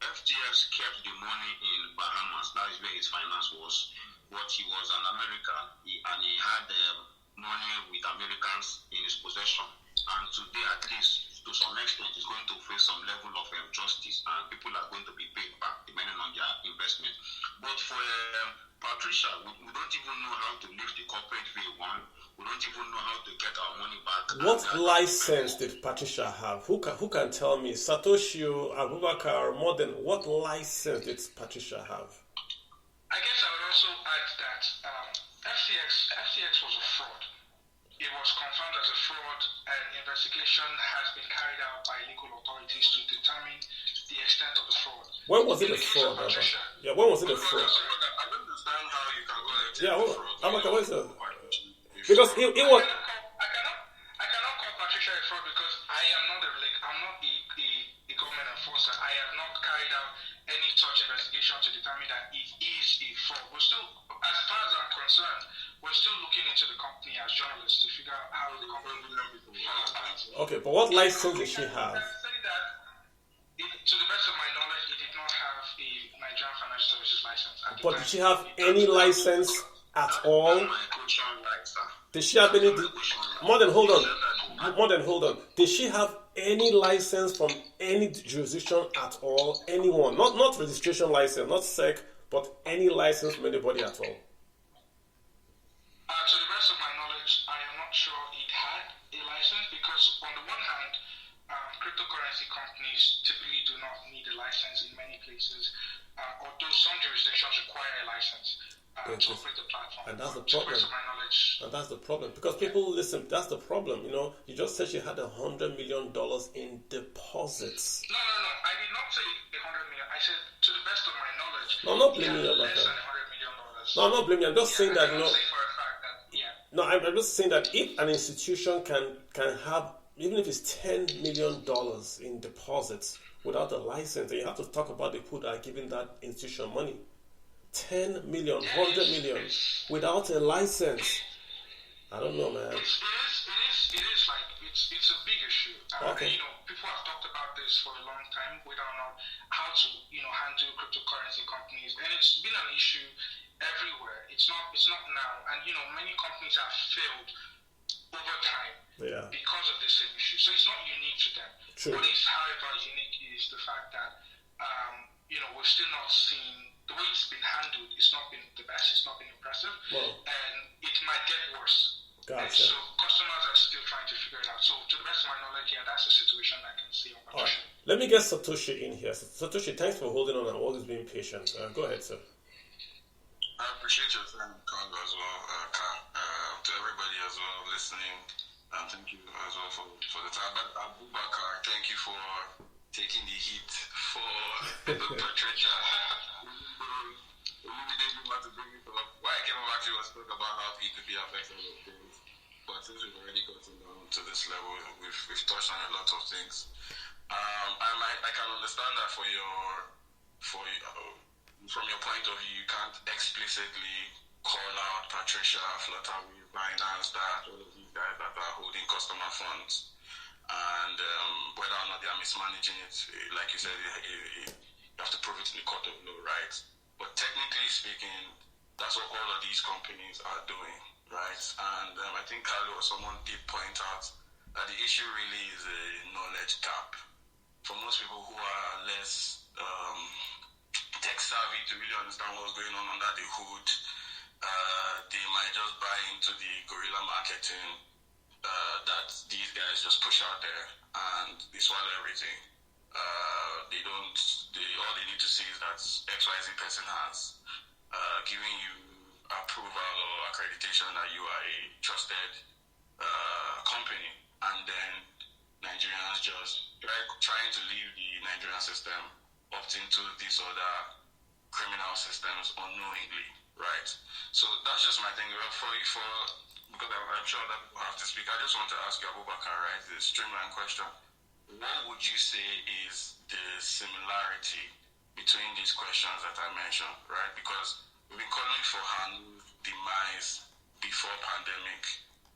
FTX kept the money in Bahamas. That is where his finance was. But he was an American, and he had money with Americans in his possession. And today, at least, to some extent, he's going to face some level of justice, and people are going to be paid back depending on their investment. But for Patricia, we don't even know how to lift the corporate V1. We don't even know how to get our money back. What license did Patricia have? Who can tell me? Satoshi, Abubakar, Modern, what license did Patricia have? I guess I would also add that FTX was a fraud. It was confirmed as a fraud, and investigation has been carried out by legal authorities to determine the extent of the fraud. When was it a fraud? Yeah, when was it a fraud? I don't understand how you can go ahead. Yeah, Abubakar, what is it? Because it was. I cannot call Patricia a fraud because I'm not a government enforcer. I have not carried out any such investigation to determine that it is a fraud. We're still, as far as I'm concerned, we're still looking into the company as journalists to figure out how the company will be. Okay, but what license did she have? To the best of my knowledge, it did not have a Nigerian Financial Services license. But did she have any license at all? Did she have any? Modern, hold on. Did she have any license from any jurisdiction at all? Anyone? Not registration license, not SEC, but any license from anybody at all? To the best of my knowledge, I am not sure it had a license, because on the one hand, cryptocurrency companies typically do not need a license in many places, although some jurisdictions require a license to operate the platform. And that's the To the problem. best of my knowledge. And that's the problem. Because people, listen, that's the problem. You just said she had $100 million in deposits. No. I did not say 100 million. I said, to the best of my knowledge, No, I'm not blaming you about less that. than $100 million. No, I'm not blaming you. I'm just saying that, I can say for a fact that, No, I'm just saying that if an institution can have, even if it's $10 million in deposits without a license, then you have to talk about the people that are giving that institution money. 10 million, 100 million without a license. I don't know, man. It is like, it's a big issue. Okay. And, people have talked about this for a long time. We don't know how to, handle cryptocurrency companies. And it's been an issue everywhere. It's not now. And, many companies have failed over time because of this same issue. So it's not unique to them. True. What is, however, unique is the fact that, we've still not seen the way it's been handled. It's not been the best. It's not been impressive. And it might get worse. Gotcha. And so customers are still trying to figure it out. So to the best of my knowledge, that's the situation I can see on All right. Let me get Satoshi in here. Satoshi, thanks for holding on and always being patient. Go ahead, sir. I appreciate your time, Carlo, as well, to everybody as well listening. Thank you as well for the time. But Abubakar, thank you for taking the heat for Patricia. We didn't want to bring it up. Why I came up actually was talk about how P2P affects all of things. But since we've already gotten down to this level, we've touched on a lot of things. I can understand that from your point of view, you can't explicitly call out Patricia, Flutterwave, Binance, that all of these guys that are holding customer funds, and whether or not they are mismanaging it, like you said, you have to prove it in the court of law, right? But technically speaking, that's what all of these companies are doing, right? And I think Carlo or someone did point out that the issue really is a knowledge gap. For most people who are less tech savvy to really understand what's going on under the hood, they might just buy into the guerrilla marketing that these guys just push out there and they swallow everything. All they need to see is that XYZ person has given you approval or accreditation that you are a trusted company, and then Nigerians just trying to leave the Nigerian system, opt into these other criminal systems unknowingly, right? So that's just my thing. Because I'm sure that we'll have to speak. I just want to ask you, Abubakar, right, the streamline question. What would you say is the similarity between these questions that I mentioned, right? Because we've been calling for Hanu's demise before pandemic.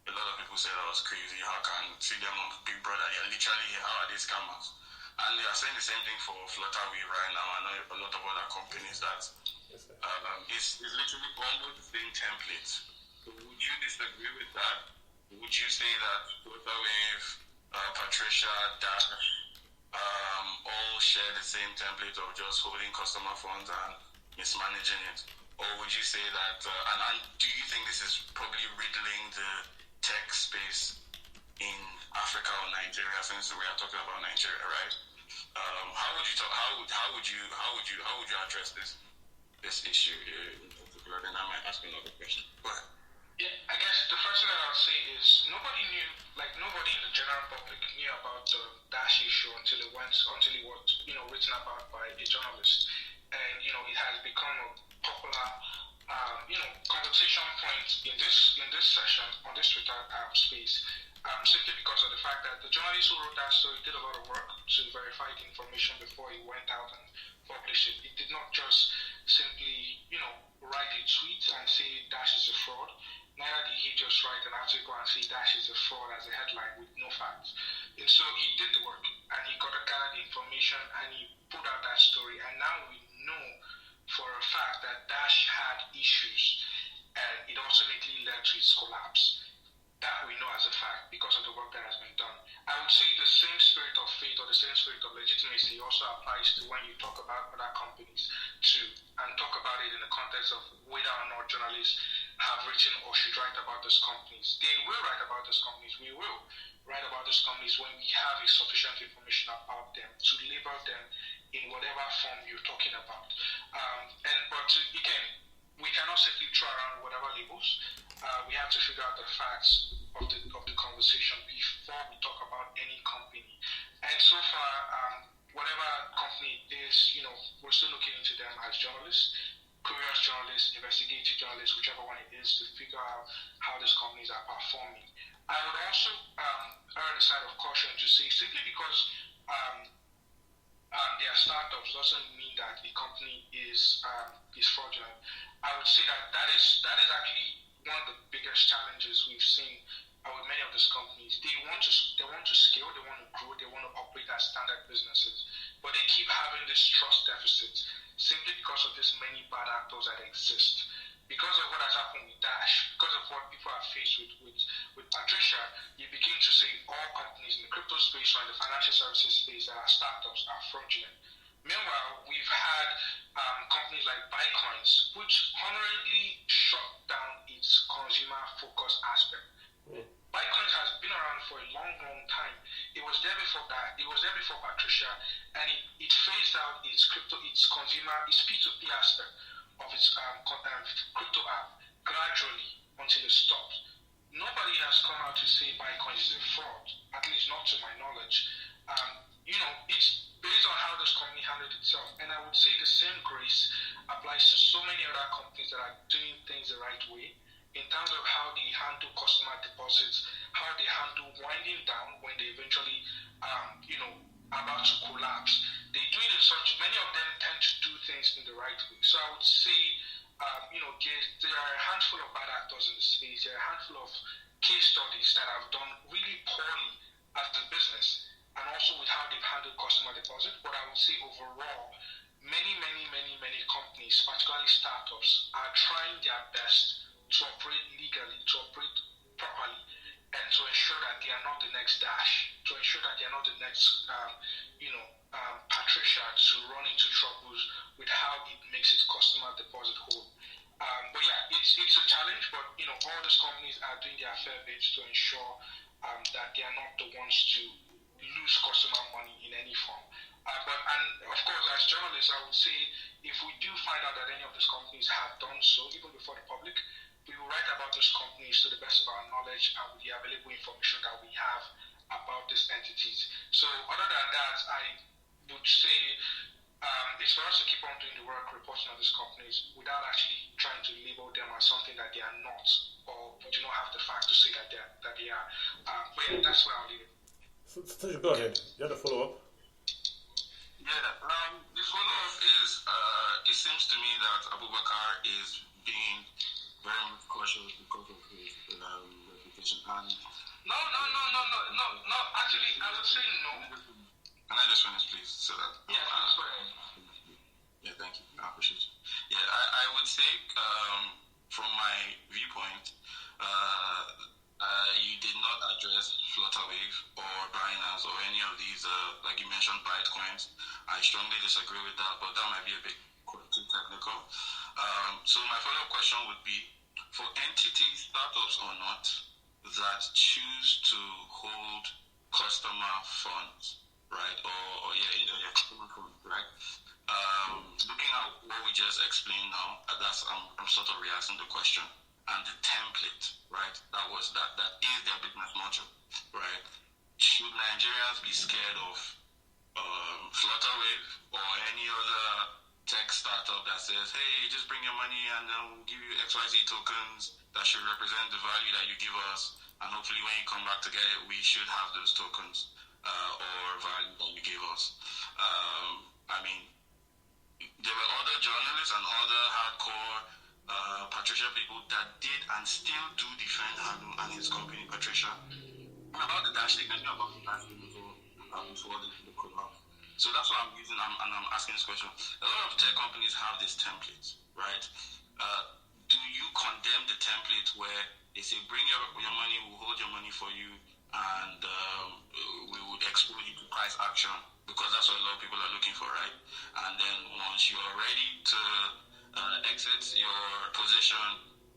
A lot of people said that was crazy. How can see them on Big Brother? They're literally, how are they scammers? And they are saying the same thing for Flutterwave right now. I know a lot of other companies that it's literally almost the same template. So would you disagree with that? Would you say that Flutterwave, Patricia, Dash, all share the same template of just holding customer funds and mismanaging it? Or would you say that, and do you think this is probably riddling the tech space in Africa or Nigeria, since we are talking about Nigeria, right? How would you address this issue in particular? Then I might ask another question. Go ahead. Yeah, I guess the first thing that I would say is nobody in the general public knew about the Dash issue until it was written about by a journalist, and it has become a popular conversation point in this session on this Twitter space, simply because of the fact that the journalist who wrote that story did a lot of work to verify the information before he went out and published it. It did not just simply write a tweet and say Dash is a fraud. Neither did he just write an article and say Dash is a fraud as a headline with no facts. And so he did the work, and he got to gather the information, and he put out that story. And now we know for a fact that Dash had issues, and it ultimately led to its collapse. That we know as a fact because of the work that has been done. I would say the same spirit of faith or the same spirit of legitimacy also applies to when you talk about other companies too, and talk about it in the context of whether or not journalists have written or should write about those companies. They will write about those companies. We will write about those companies when we have sufficient information about them to label them in whatever form you're talking about. But again, we cannot simply throw around whatever labels. We have to figure out the facts of the conversation before we talk about any company. And so far, whatever company it is, we're still looking into them as journalists, curious journalists, investigative journalists, whichever one it is, to figure out how these companies are performing. I would also err on the side of caution to say, simply because they are startups doesn't mean that the company is fraudulent. I would say that is actually one of the biggest challenges we've seen with many of these companies. They want to scale, they want to grow, they want to operate as standard businesses, but they keep having this trust deficit simply because of these many bad actors that exist. Because of what has happened with Dash, because of what people are faced with Patricia, you begin to say all companies in the crypto space or in the financial services space that are startups are fraudulent. Meanwhile, we've had companies like Bitcoins, which honorably shut down its consumer-focused aspect. Bitcoin has been around for a long, long time. It was there before that. It was there before Patricia, and it phased out its consumer, its P2P aspect of its crypto app gradually until it stopped. Nobody has come out to say Bitcoin is a fraud, at least not to my knowledge. It's based on how this company handled itself, and I would say the same grace applies to so many other companies that are doing things the right way in terms of how they handle customer deposits, how they handle winding down when they eventually, about to collapse. They do it in such, many of them tend to do things in the right way. So I would say, there are a handful of bad actors in the space. There are a handful of case studies that have done really poorly as a business, and also with how they've handled customer deposit. But I would say overall, many companies, particularly startups, are trying their best to operate legally, to operate properly, and to ensure that they are not the next Dash, to ensure that they are not the next, Patricia to run into troubles with how it makes its customer deposit whole. But yeah, it's a challenge, but all these companies are doing their fair bit to ensure that they are not the ones to lose customer money in any form. And of course, as journalists, I would say if we do find out that any of these companies have done so, even before the public, we will write about those companies to the best of our knowledge and with the available information that we have about these entities. So other than that, I would say it's for us to keep on doing the work, reporting on these companies without actually trying to label them as something that they are not, or we do not have the fact to say that they are. But yeah, that's where I'll leave it. So go ahead. You have a follow-up? Yeah, the follow-up is, it seems to me that Abubakar is being very much cautious because of his reputation. And No. Actually, I would say no. Can I just finish, please? So that Yeah, please go ahead. Yeah, thank you. I appreciate it. Yeah, I would say, from my viewpoint, you did not address Flutterwave or Binance or any of these, like you mentioned, Bitcoins. I strongly disagree with that, but that might be a bit too technical. So my follow-up question would be, for entities, startups or not, that choose to hold customer funds, right? Or customer funds, right? Looking at what we just explained now, I'm sort of reacting to the question. And the template, right? That is their business model, right? Should Nigerians be scared of Flutterwave or any other tech startup that says, hey, just bring your money and then we'll give you XYZ tokens that should represent the value that you give us, and hopefully when you come back to get it, we should have those tokens or value that you give us. There were other journalists and other hardcore Patricia people that did and still do defend Hanu and his company, Patricia. About the Dash thing, about the Dash thing before the collapse. So that's what I'm using, and I'm asking this question. A lot of tech companies have this template, right? Do you condemn the template where they say, bring your money, we'll hold your money for you, and we would expose you to price action, because that's what a lot of people are looking for, right? And then once you're ready to exit your position,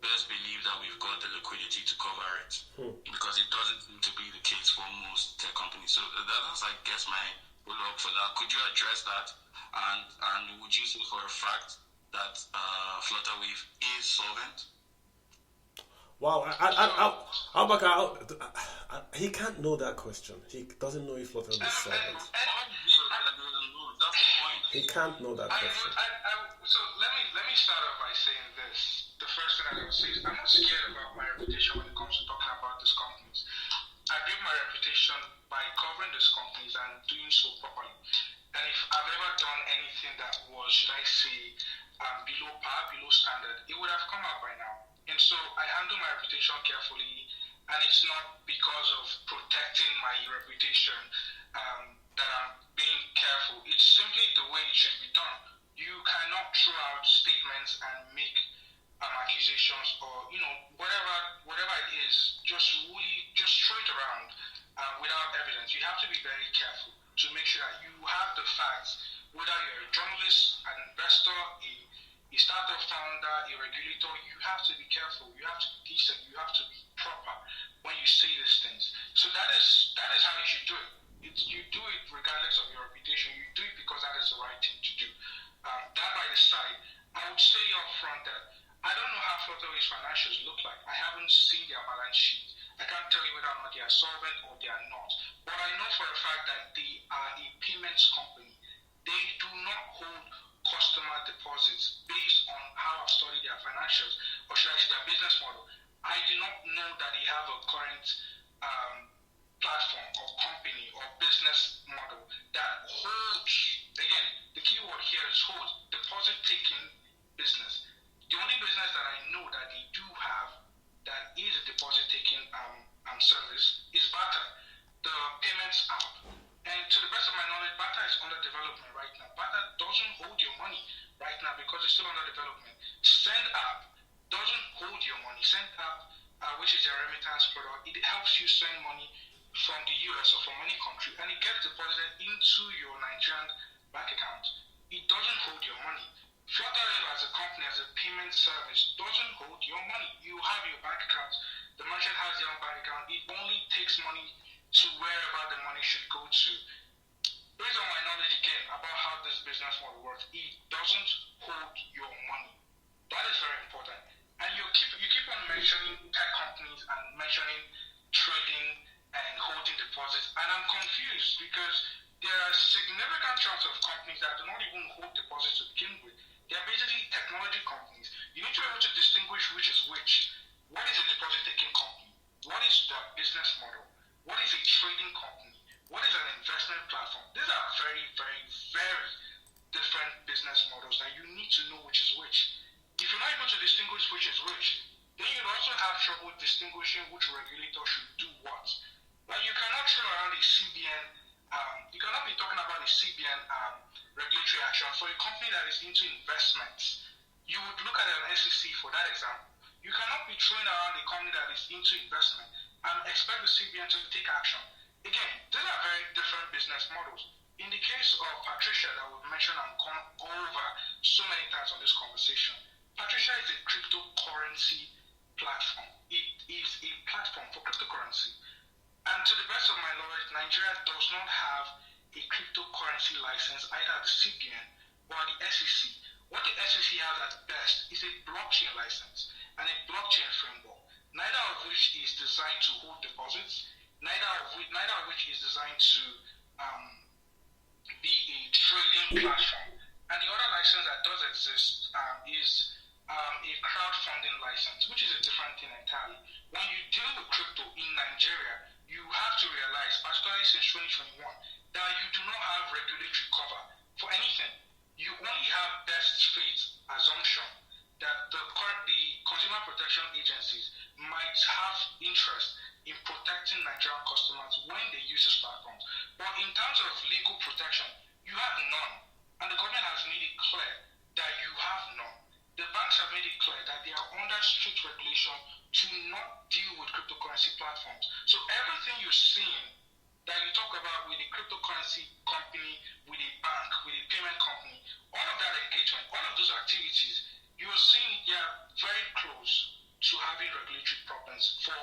best believe that we've got the liquidity to cover it, because it doesn't seem to be the case for most tech companies. So that's, I guess, my follow-up for that. Could you address that? And would you say for a fact that Flutterwave is solvent? Wow, he can't know that question. He doesn't know if Flutterwave is solvent. That's the point. He can't know that question. So let me start off by saying this. The first thing I would say is I'm not scared about my reputation when it comes to talking about these companies. I built my reputation by covering these companies and doing so properly. And if I've far below standard, it would have come out by now. And so I handle my reputation carefully, and it's not because of protecting my reputation that I'm being careful. It's simply the way it should be done. You cannot throw out statements and make accusations or whatever it is, just throw it around without evidence. You have to be very careful to make sure that you have the facts, whether you're a journalist, an investor, a startup founder, a regulator. You have to be careful. You have to be decent. You have to be proper when you say these things. So that is how you should do it. You do it regardless of your reputation. You do it because that is the right thing to do. That by the side, I would say up front that I don't know how Flutterway's financials look like. I haven't seen their balance sheet. I can't tell you whether or not they are solvent or they are not. But I know for a fact that they are a payments company. They do not hold customer deposits based on how I've studied their financials, or should I say their business model. I do not know that they have a current platform or company or business model that holds, again, the key word here is holds, deposit-taking business. The only business that I know that they do have that is a deposit-taking service is Bata, the payments app. And to the best of my knowledge, Bata is under development right now. Bata doesn't hold your money right now because it's still under development. Send app doesn't hold your money. Send app, which is a remittance product, it helps you send money from the US or from any country, and it gets deposited into your Nigerian bank account. It doesn't hold your money. Flutterwave as a company, as a payment service, doesn't hold your money. You have your bank account. The merchant has their own bank account. It only takes money to wherever the money should go to. Based on my knowledge again about how this business model works, it doesn't hold your money. That is very important. And you keep on mentioning tech companies and mentioning trading and holding deposits, and I'm confused because there are significant chunks of companies that do not even hold deposits to begin with. They are basically technology companies. You need to be able to distinguish which is which. What is a deposit-taking company? What is their business model? What is a trading company? What is an investment platform? These are very, very, very different business models that you need to know which is which. If you're not able to distinguish which is which, then you'll also have trouble distinguishing which regulator should do what. Like you cannot throw around a CBN, you cannot be talking about a CBN regulatory action for a company that is into investments. You would look at an SEC for that example. You cannot be throwing around a company that is into investment and expect the CBN to take action. Again, these are very different business models. In the case of Patricia that we've mentioned and gone over so many times on this conversation, Patricia is a cryptocurrency platform. It is a platform for cryptocurrency. And to the best of my knowledge, Nigeria does not have a cryptocurrency license, either the CBN or the SEC. What the SEC has at best is a blockchain license and a blockchain framework, neither of which is designed to hold deposits, neither of which is designed to be a trading platform. And the other license that does exist is a crowdfunding license, which is a different thing entirely. When you deal with crypto in Nigeria, you have to realize, particularly since 2021, that you do not have regulatory cover for anything. You only have best faith assumption that the consumer protection agencies might have interest in protecting Nigerian customers when they use these platforms. But in terms of legal protection, you have none. And the government has made it clear that you have none. The banks have made it clear that they are under strict regulation to not deal with cryptocurrency platforms. So everything you're seeing that you talk about with a cryptocurrency company, with a bank, with a payment company, all of that engagement, all of those activities, you're seeing they are very close to having regulatory problems for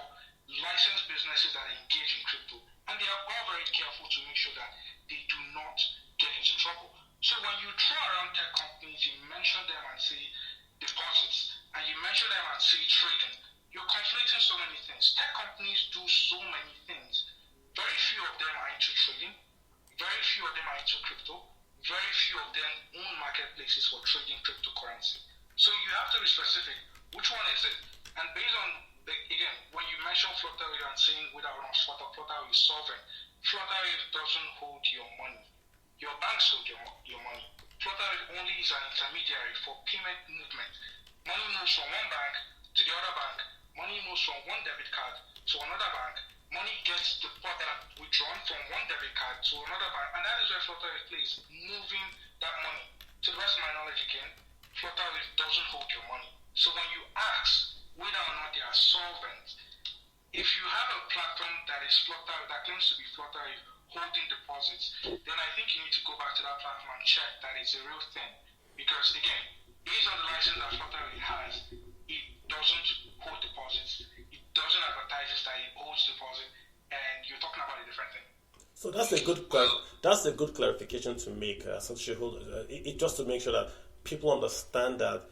licensed businesses that engage in crypto. And they are all very careful to make sure that they do not get into trouble. So when you throw around tech companies, you mention them and say deposits, and you mention them and say trading, you're conflating so many things. Tech companies do so many things. Very few of them are into trading. Very few of them are into crypto. Very few of them own marketplaces for trading cryptocurrency. So you have to be specific. Which one is it? And based on, again, when you mention Flutterwave and saying whether or not Flutterwave is solvent, Flutterwave doesn't hold your money. your banks hold your money. Flutterwave only is an intermediary for payment movement. Money moves from one bank to the other bank. Money moves from one debit card to another bank. Money gets withdrawn from one debit card to another bank, and that is where Flutterwave plays, moving that money. To the best of my knowledge, again, Flutterwave doesn't hold your money. So when you ask whether or not they are solvent, if you have a platform that is Flutterwave, that claims to be Flutterwave holding deposits, then I think you need to go back to that platform and check that it's a real thing. Because again, based on the license that Flutterwave has, it doesn't hold deposits. It doesn't advertise that it holds deposit, and you're talking about a different thing. So that's a good clarification to make, just to make sure that people understand that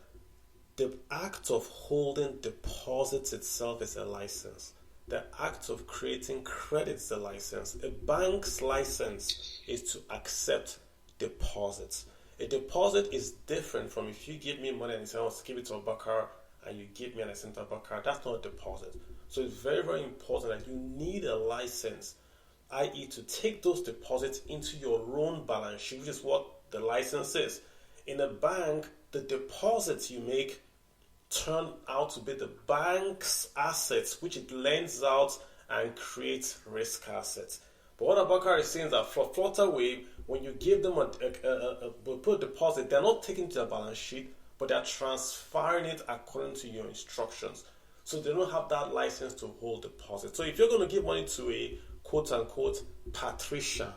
the act of holding deposits itself is a license. The act of creating credit is a license. A bank's license is to accept deposits. A deposit is different from if you give me money and you say, I want to give it to Abubakar, and you give me and I send to Abubakar. That's not a deposit. So it's very, very important that you need a license, i.e. to take those deposits into your own balance sheet, which is what the license is. In a bank, the deposits you make turn out to be the bank's assets, which it lends out and creates risk assets. But what Abubakar is saying is that for Flutterwave, when you give them put a deposit, they're not taking to the balance sheet, but they're transferring it according to your instructions. So they don't have that license to hold deposits. So if you're going to give money to a quote-unquote Patricia,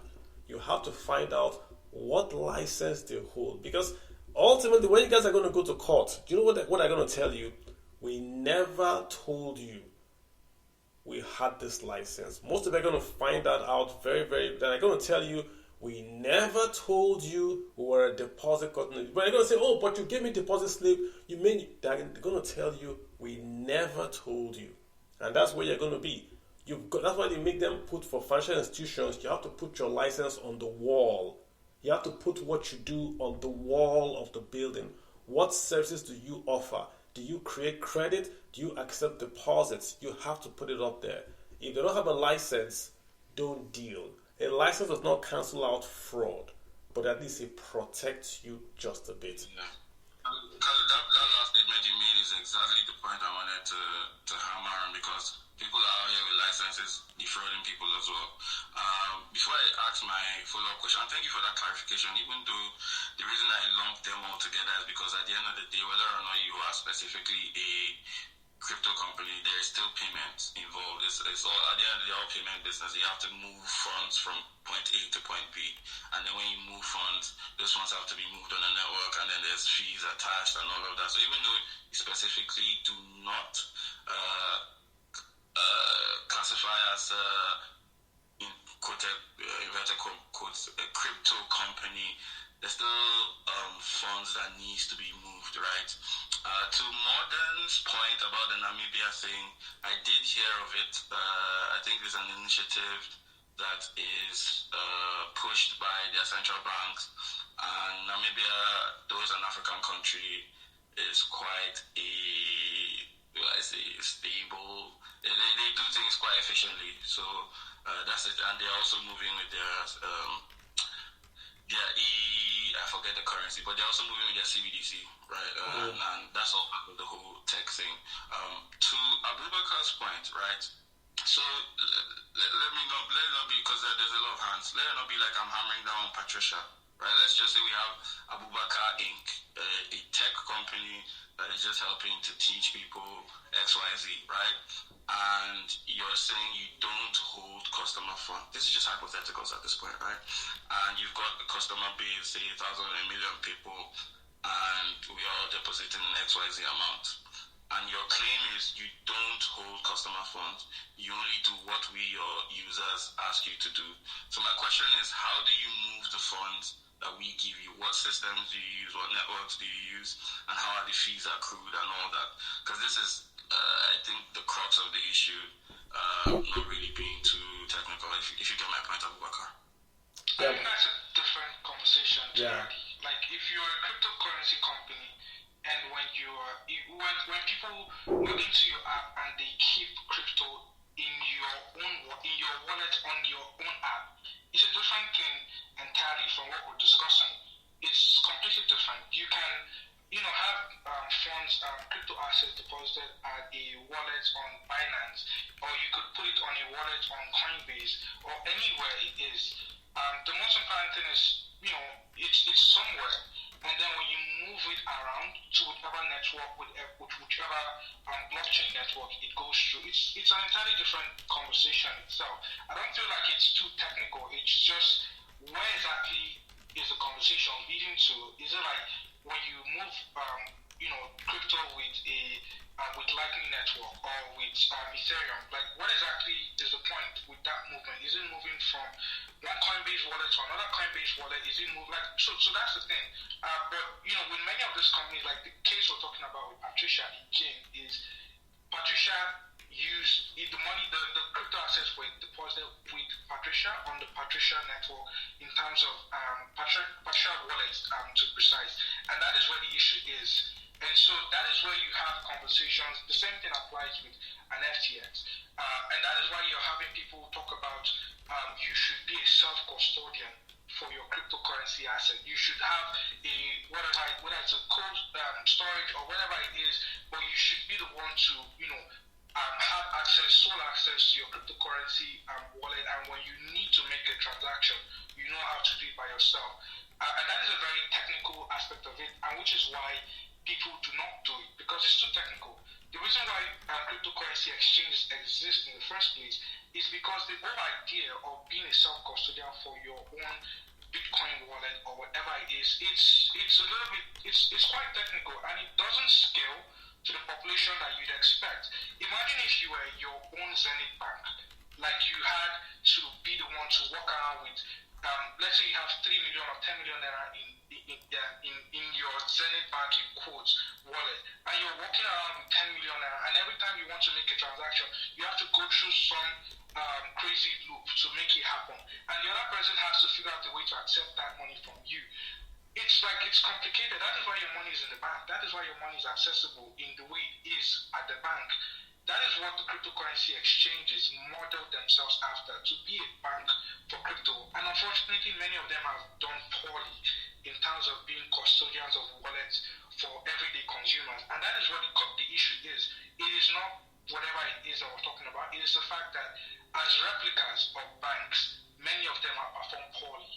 you have to find out what license they hold. Because ultimately, when you guys are going to go to court, do you know what they're going to tell you? We never told you we had this license. Most of them are going to find that out they're going to tell you, we never told you we were a deposit company. But they're going to say, oh, but you gave me deposit slip. They're going to tell you, we never told you. And that's where you're going to be. That's why they make them put, for financial institutions, you have to put your license on the wall. You have to put what you do on the wall of the building. What services do you offer? Do you create credit? Do you accept deposits? You have to put it up there. If they don't have a license, don't deal. A license does not cancel out fraud, but at least it protects you just a bit. Yeah. That last statement you made is exactly the point I wanted to hammer on, because people are out here with licenses defrauding people as well. Before I ask my follow-up question, thank you for that clarification, even though the reason I lumped them all together is because at the end of the day, whether or not you are specifically a crypto company, there is still payment involved. It's all, at the end of the day, all payment business. You have to move funds from point A to point B, and then when you move funds, those funds have to be moved on a network, and then there's fees attached and all of that. So even though you specifically do not classify as inverted quotes a crypto company, there's still funds that needs to be moved, right? To Morgan's point about the Namibia thing, I did hear of it. I think there's an initiative that is pushed by their central banks, and Namibia, though it's an African country, is quite stable. They do things quite efficiently, so that's it. And they're also moving with their I forget the currency, but they're also moving with their CBDC, right? And that's all part of the whole tech thing. To Abubakar's point, right? So let it not be, because there's a lot of hands. Let it not be like I'm hammering down on Patricia, right? Let's just say we have Abubakar Inc., a tech company that is just helping to teach people XYZ, right? And you're saying you don't hold customer funds. This is just hypotheticals at this point, right? And you've got a customer base, say 1,000 or 1 million people, and we are all depositing an XYZ amount. And your claim is you don't hold customer funds. You only do what we, your users, ask you to do. So my question is, how do you move the funds that we give you? What systems do you use? What networks do you use? And how are the fees accrued and all that? Because this is, I think, the crux of the issue, not really being too technical, if you get my point, Abubakar. I think that's a different conversation. Yeah. Like, if you're a cryptocurrency company, and when people log into your app and they keep crypto in your wallet on your own app. It's a different thing entirely from what we're discussing. It's completely different. You can, have funds, crypto assets deposited at a wallet on Binance, or you could put it on a wallet on Coinbase, or anywhere it is. The most important thing is, it's somewhere. And then when you move it around to whichever network, with whichever blockchain network it goes through, it's an entirely different conversation itself. I don't feel like it's too technical. It's just, where exactly is the conversation leading to? Is it like when you move, crypto with Lightning Network or with Ethereum? Like, what exactly is the point with that movement? Is it moving from one Coinbase wallet to another Coinbase wallet? Is it move like so? So that's the thing. But with many of these companies, like the case we're talking about with Patricia King, is Patricia used the money, the crypto assets were deposited with Patricia on the Patricia network in terms of Patricia wallets, to be precise, and that is where the issue is. And so that is where you have conversations. The same thing applies with an FTX, and that is why you're having people talk about you should be a self-custodian for your cryptocurrency asset. You should have a whether it's a cold storage or whatever it is, but you should be the one to have sole access to your cryptocurrency wallet, and when you need to make a transaction, you know how to do it by yourself. And that is a very technical aspect of it, and which is why people do not do it, because it's too technical. The reason why cryptocurrency exchanges exist in the first place is because the whole idea of being a self-custodian for your own Bitcoin wallet or whatever it is, it's a little bit, it's quite technical, and it doesn't scale to the population that you'd expect. Imagine if you were your own Zenith Bank, like you had to be the one to walk around with, let's say you have 3 million or 10 million naira in your Zenith Bank in quotes wallet, and you're walking around with 10 million naira, and every time you want to make a transaction, you have to go through some crazy loop to make it happen, and the other person has to figure out a way to accept that money from you. It's complicated. That is why your money is in the bank. That is why your money is accessible in the way it is at the bank. That is what the cryptocurrency exchanges model themselves after, to be a bank for crypto. And unfortunately, many of them have done poorly in terms of being custodians of wallets for everyday consumers. And that is what the issue is. It is not whatever it is that we're talking about. It is the fact that as replicas of banks, many of them have performed poorly.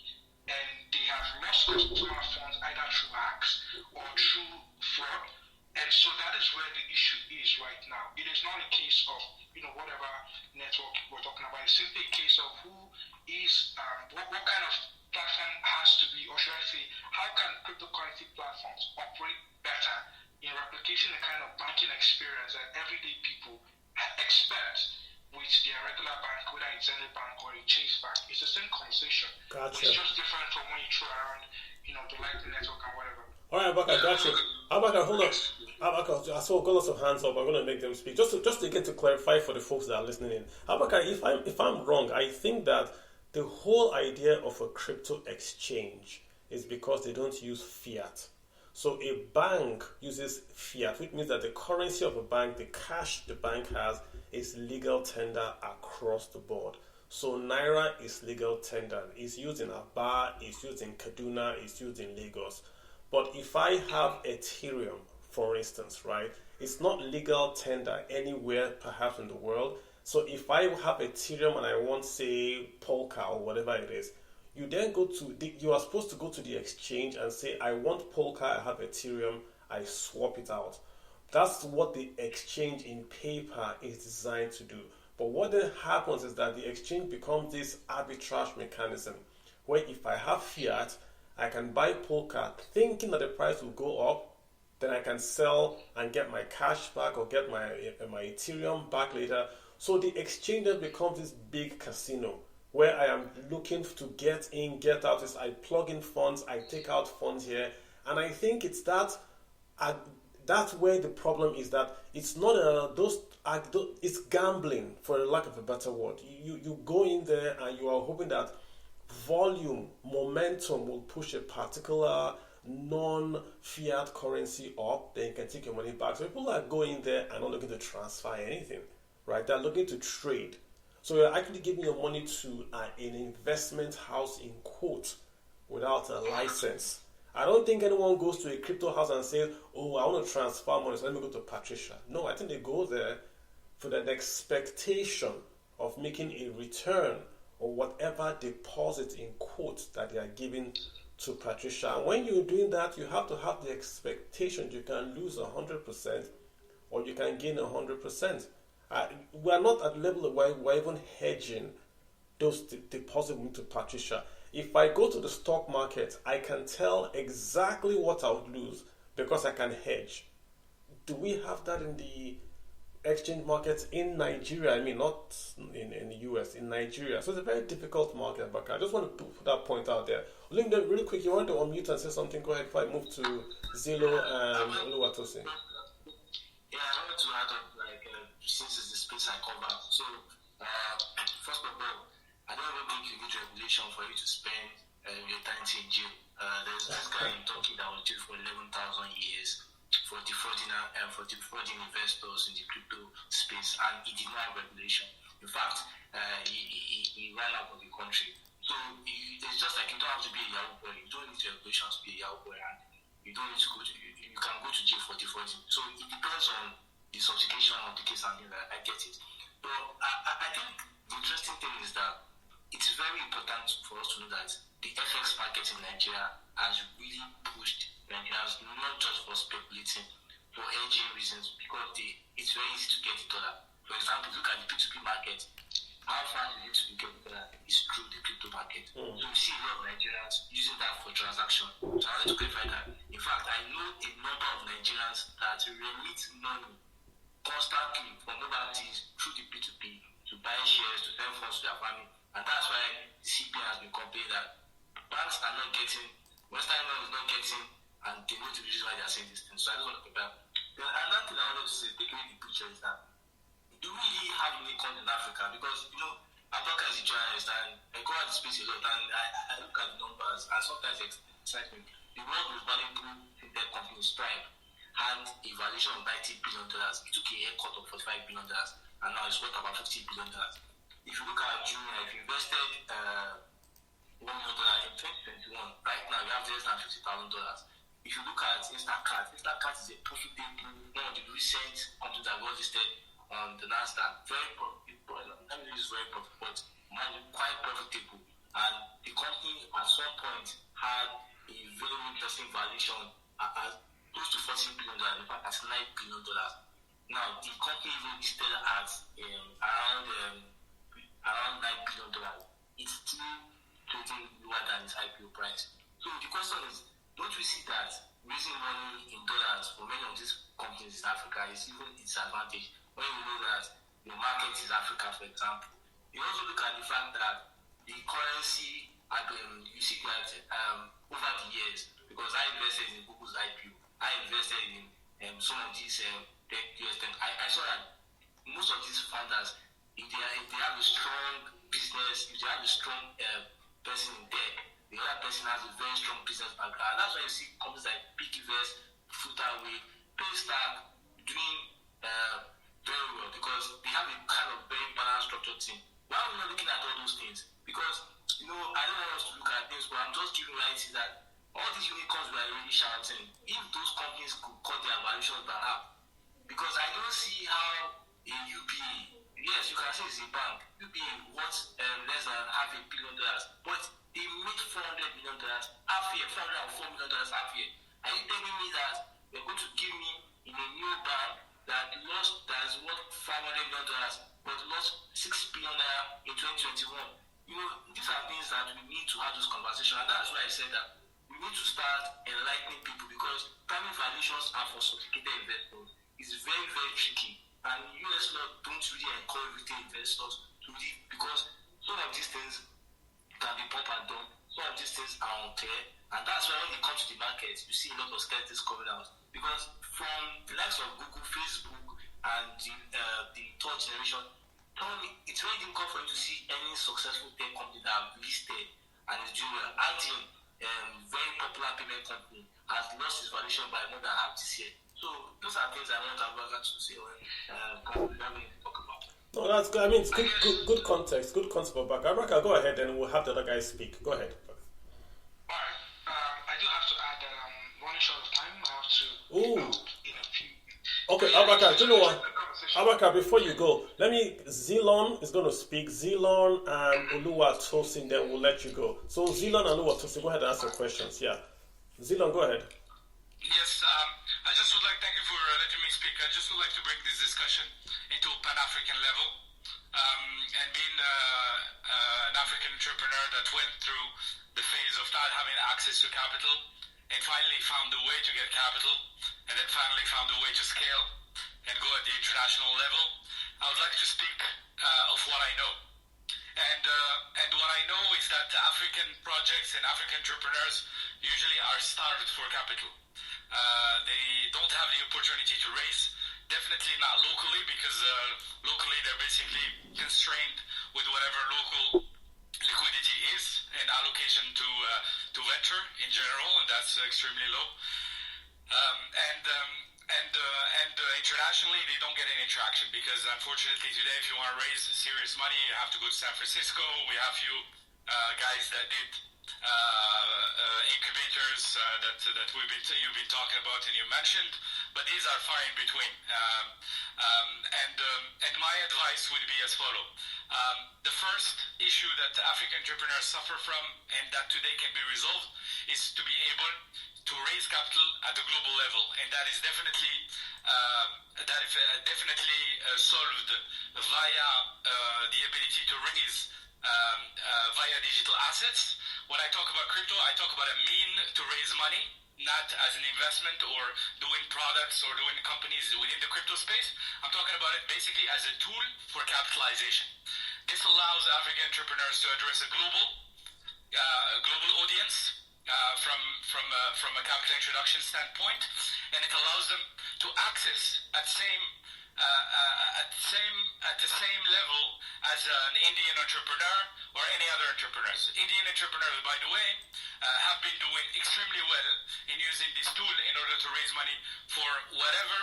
And they have lost customer funds either through hacks or through fraud. And so that is where the issue is right now. It is not a case of, whatever network we're talking about. It's simply a case of who is, what kind of platform has to be, or should I say, how can cryptocurrency platforms operate better in replication the kind of banking experience that everyday people expect with their regular bank, whether it's Zenith Bank or a Chase Bank. It's the same conversation. Gotcha. It's just different from when you throw around, the Lightning Network and whatever. All right, Abaka, gotcha. Abaka, hold on. Abaka, I saw got lots of hands up. I'm going to make them speak. Just again to clarify for the folks that are listening in. Abaka, if I'm wrong, I think that the whole idea of a crypto exchange is because they don't use fiat. So a bank uses fiat, which means that the currency of a bank, the cash the bank has, is legal tender across the board. So Naira is legal tender. It's used in Aba, it's used in Kaduna, it's used in Lagos. But if I have Ethereum, for instance, right, it's not legal tender anywhere perhaps in the world. So if I have Ethereum and I want, say, Polka or whatever it is, you then you are supposed to go to the exchange and say, I want Polka, I have Ethereum, I swap it out. That's what the exchange in paper is designed to do. But what then happens is that the exchange becomes this arbitrage mechanism where if I have fiat, I can buy Polka thinking that the price will go up, then I can sell and get my cash back or get my Ethereum back later. So the exchange then becomes this big casino where I am looking to get in, get out. I plug in funds, I take out funds here. And I think it's that's where the problem is, that it's not it's gambling, for lack of a better word. You go in there and you are hoping that volume, momentum will push a particular non-fiat currency up, then you can take your money back. So people are going there and not looking to transfer anything. right? They're looking to trade. So you're actually giving your money to an investment house in quote without a license. I don't think anyone goes to a crypto house and says, oh, I want to transfer money, so let me go to Patricia. No, I think they go there for the expectation of making a return or whatever deposit in quotes that they are giving to Patricia. And when you're doing that, you have to have the expectation you can lose 100% or you can gain 100%. We are not at the level of where we're even hedging those deposits into Patricia. If I go to the stock market, I can tell exactly what I would lose because I can hedge. Do we have that in the exchange markets in Nigeria? I mean, not in the US, in Nigeria. So it's a very difficult market, but I just want to put that point out there. Linda, really quick, you want to unmute and say something? Go ahead if I move to Zillow and Oluwatosin. Yeah, I want to add up, since it's the space I cover. So, first of all, I don't even think you need regulation for you to spend your eternity in jail. There's this guy in Turkey that was jailed for 11,000 years for defrauding investors in the crypto space, and he did not have regulation. In fact, he ran out of the country. So it's just like you don't have to be a Yahoo boy. You don't need regulations to be a Yahoo boy, and you don't need to go to. You can go to jail for defrauding. So it depends on the sophistication of the case, and I get it. But I think the interesting thing is that it's very important for us to know that the FX market in Nigeria has really pushed Nigerians not just for speculating, for hedging reasons, because it's very easy to get the dollar. For example, look at the P2P market. How fast is it to get the dollar is through the crypto market. So we see a lot of Nigerians using that for transaction. So I want to clarify that. In fact, I know a number of Nigerians that remit money constantly from overseas through the P2P to buy shares, to send funds to their family. And that's why CBN has been complaining that banks are not getting, Western Union is not getting, and they know the reason why they are saying this thing. So I just want to compare. Then another thing I wanted to say, take away the picture, is that do we really have unicorns in Africa? Because, Africa is a journalist, and I go out the space a lot, and I look at the numbers, and sometimes it excites me. The world most valuable fintech company, Stripe, had a valuation of $90 billion. It took a haircut of $45 billion, and now it's worth about $50 billion. If you look at Jumia, if you invested $1 million in 2021, right now you have less than $50,000. If you look at Instacart is a profitable, one of the recent companies that got listed on the NASDAQ. Very profitable, I mean, it's very profitable, but quite profitable. And the company at some point had a very interesting valuation at close to $40 billion, in fact, at $9 billion. Now, the company even listed at around $9 billion. It's still trading lower than its IPO price. So the question is, don't we see that raising money in dollars for many of these companies in Africa is even a disadvantage when you know that the market is Africa, for example? You also look at the fact that the currency, you see that over the years, because I invested in Google's IPO, I invested in some of these tech US tech. I saw that most of these founders, if they have a strong business, if they have a strong person in tech, the other person has a very strong business background. And that's why you see companies like Piggyvest, Futaway, Paystack doing very well, because they have a kind of very balanced structured team. Why are we not looking at all those things? Because, I don't want us to look at things, but I'm just giving reality that all these unicorns were really shouting. If those companies could cut their valuations by half, because I don't see how a UBA, yes, you can say it's a bank, UBA worth less than $500 million, but they made $400 million half year, $404 million half year. Are you telling me that you're going to give me in a new bank that is worth $500 million, but lost $6 billion in 2021? These are things that we need to have this conversation, and that's why I said that we need to start enlightening people, because primary valuations are for sophisticated investors. It's very, very tricky, and US law don't really encourage retail investors to leave, because some of these things can be pop and dump, some of these things are unclear, and that's why when it comes to the market, you see a lot of skeptics coming out, because from the likes of Google, Facebook, and the third generation, it's very difficult for you to see any successful tech company that have listed and is doing well. Adyen, very popular payment company, has lost its valuation by more than half this year. So those are things I want to have to say when we talk about. No, that's good. I mean, it's good context, good concept for back. Abraka, go ahead and we'll have the other guys speak. Go ahead. Alright. I do have to add that I'm running short of time. I have to Ooh. in a few. Okay, Abraka, do you know what? Abraka, before you go, Zilon is going to speak. Zilon and Oluwa Tosin, then we'll let you go. So, Zilon and Oluwa Tosin, go ahead and ask your questions. Yeah. Zilon, go ahead. Yes, I just would like, thank you for letting me speak. I just would like to bring this discussion into a Pan-African level. And being an African entrepreneur that went through the phase of not having access to capital and finally found a way to get capital and then finally found a way to scale and go at the international level, I would like to speak of what I know. And what I know is that African projects and African entrepreneurs usually are starved for capital. They don't have the opportunity to raise, definitely not locally, because locally they're basically constrained with whatever local liquidity is and allocation to venture in general, and that's extremely low. And internationally, they don't get any traction because, unfortunately, today, if you want to raise serious money, you have to go to San Francisco. We have few guys that did incubators that you've been talking about and you mentioned, but these are far in between. And my advice would be as follows. The first issue that African entrepreneurs suffer from and that today can be resolved is to be able to raise capital at the global level, and that is definitely solved via the ability to raise via digital assets. When I talk about crypto, I talk about a mean to raise money, not as an investment or doing products or doing companies within the crypto space. I'm talking about it basically as a tool for capitalization. This allows African entrepreneurs to address a global audience from a capital introduction standpoint, and it allows them to access at the same level as an Indian entrepreneur or any other entrepreneurs. Indian entrepreneurs, by the way, have been doing extremely well in using this tool in order to raise money for whatever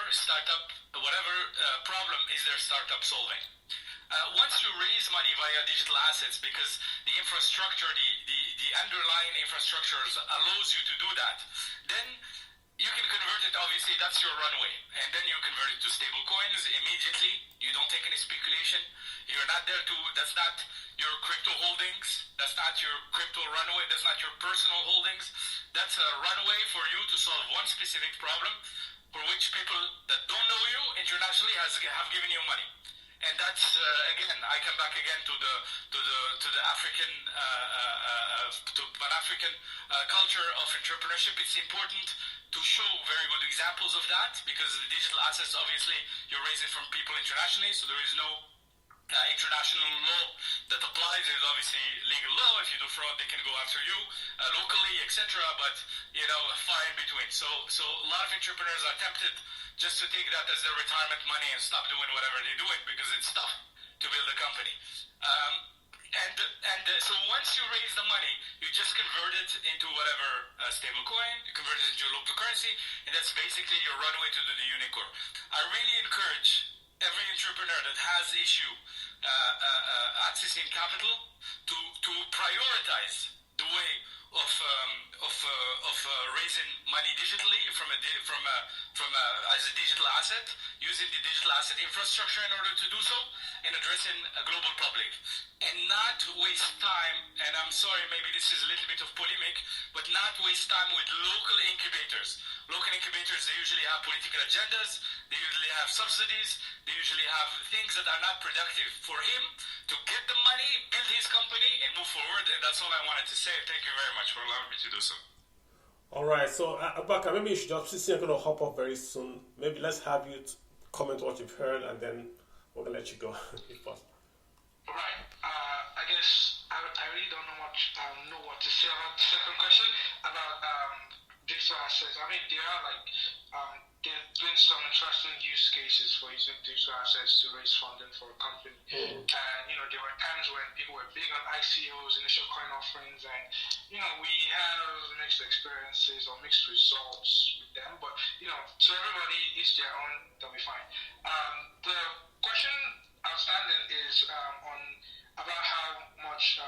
problem is their startup solving. Once you raise money via digital assets, because the infrastructure, the underlying infrastructures allows you to do that, then you can convert it, obviously, that's your runway. And then you convert it to stable coins immediately. You don't take any speculation. You're not there that's not your crypto holdings. That's not your crypto runway. That's not your personal holdings. That's a runway for you to solve one specific problem for which people that don't know you internationally have given you money. And that's again, I come back again to the African to Pan-African culture of entrepreneurship. It's important to show very good examples of that, because the digital assets, obviously, you're raising from people internationally, so there is no international law that applies. There's obviously legal law. If you do fraud, they can go after you locally, etc. But far in between. So a lot of entrepreneurs are tempted just to take that as their retirement money and stop doing whatever they're doing because it's tough to build a company. So once you raise the money, you just convert it into whatever stable coin, you convert it into your local currency, and that's basically your runway to do the unicorn. I really encourage every entrepreneur that has issue accessing capital to prioritize the way of raising money digitally as a digital asset, using the digital asset infrastructure in order to do so, and addressing a global public, and not waste time. And I'm sorry, maybe this is a little bit of polemic, but not waste time with local incubators. Local incubators, they usually have political agendas, they usually have subsidies, they usually have things that are not productive for him to get the money, build his company, and move forward. And that's all I wanted to say. Thank you very much for allowing me to do so. All right, so Abraka, maybe you should just, since you're going to hop off very soon, maybe let's have you comment what you've heard, and then we're going to let you go. If possible. Right. I guess I really don't know what to say about the second question about digital assets. I mean, there are there's been some interesting use cases for using digital assets to raise funding for a company. And, there were times when people were big on ICOs, initial coin offerings, and, we have mixed experiences or mixed results with them. But, so everybody, each their own, they'll be fine. The question outstanding is on about how much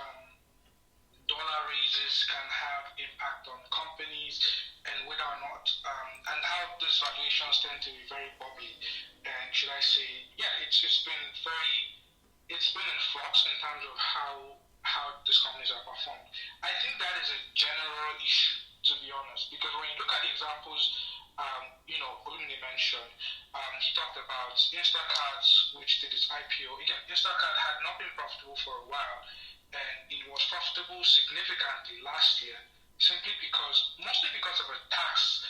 dollar raises can have impact on companies and whether or not, and how these valuations tend to be very bubbly. And should I say, yeah, it's been in flux in terms of how these companies are performed. I think that is a general issue, to be honest, because when you look at the examples, Olumide mentioned, he talked about Instacart, which did its IPO. Again, Instacart had not been profitable for a while, and it was profitable significantly last year, mostly because of tax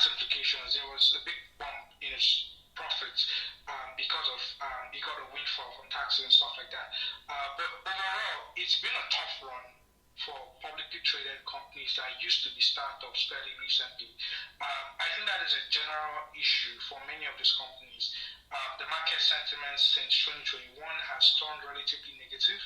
implications. There was a big bump in its profits because of it got a windfall from taxes and stuff like that. But overall, it's been a tough run for publicly traded companies that used to be startups fairly recently. I think that is a general issue for many of these companies. The market sentiment since 2021 has turned relatively negative,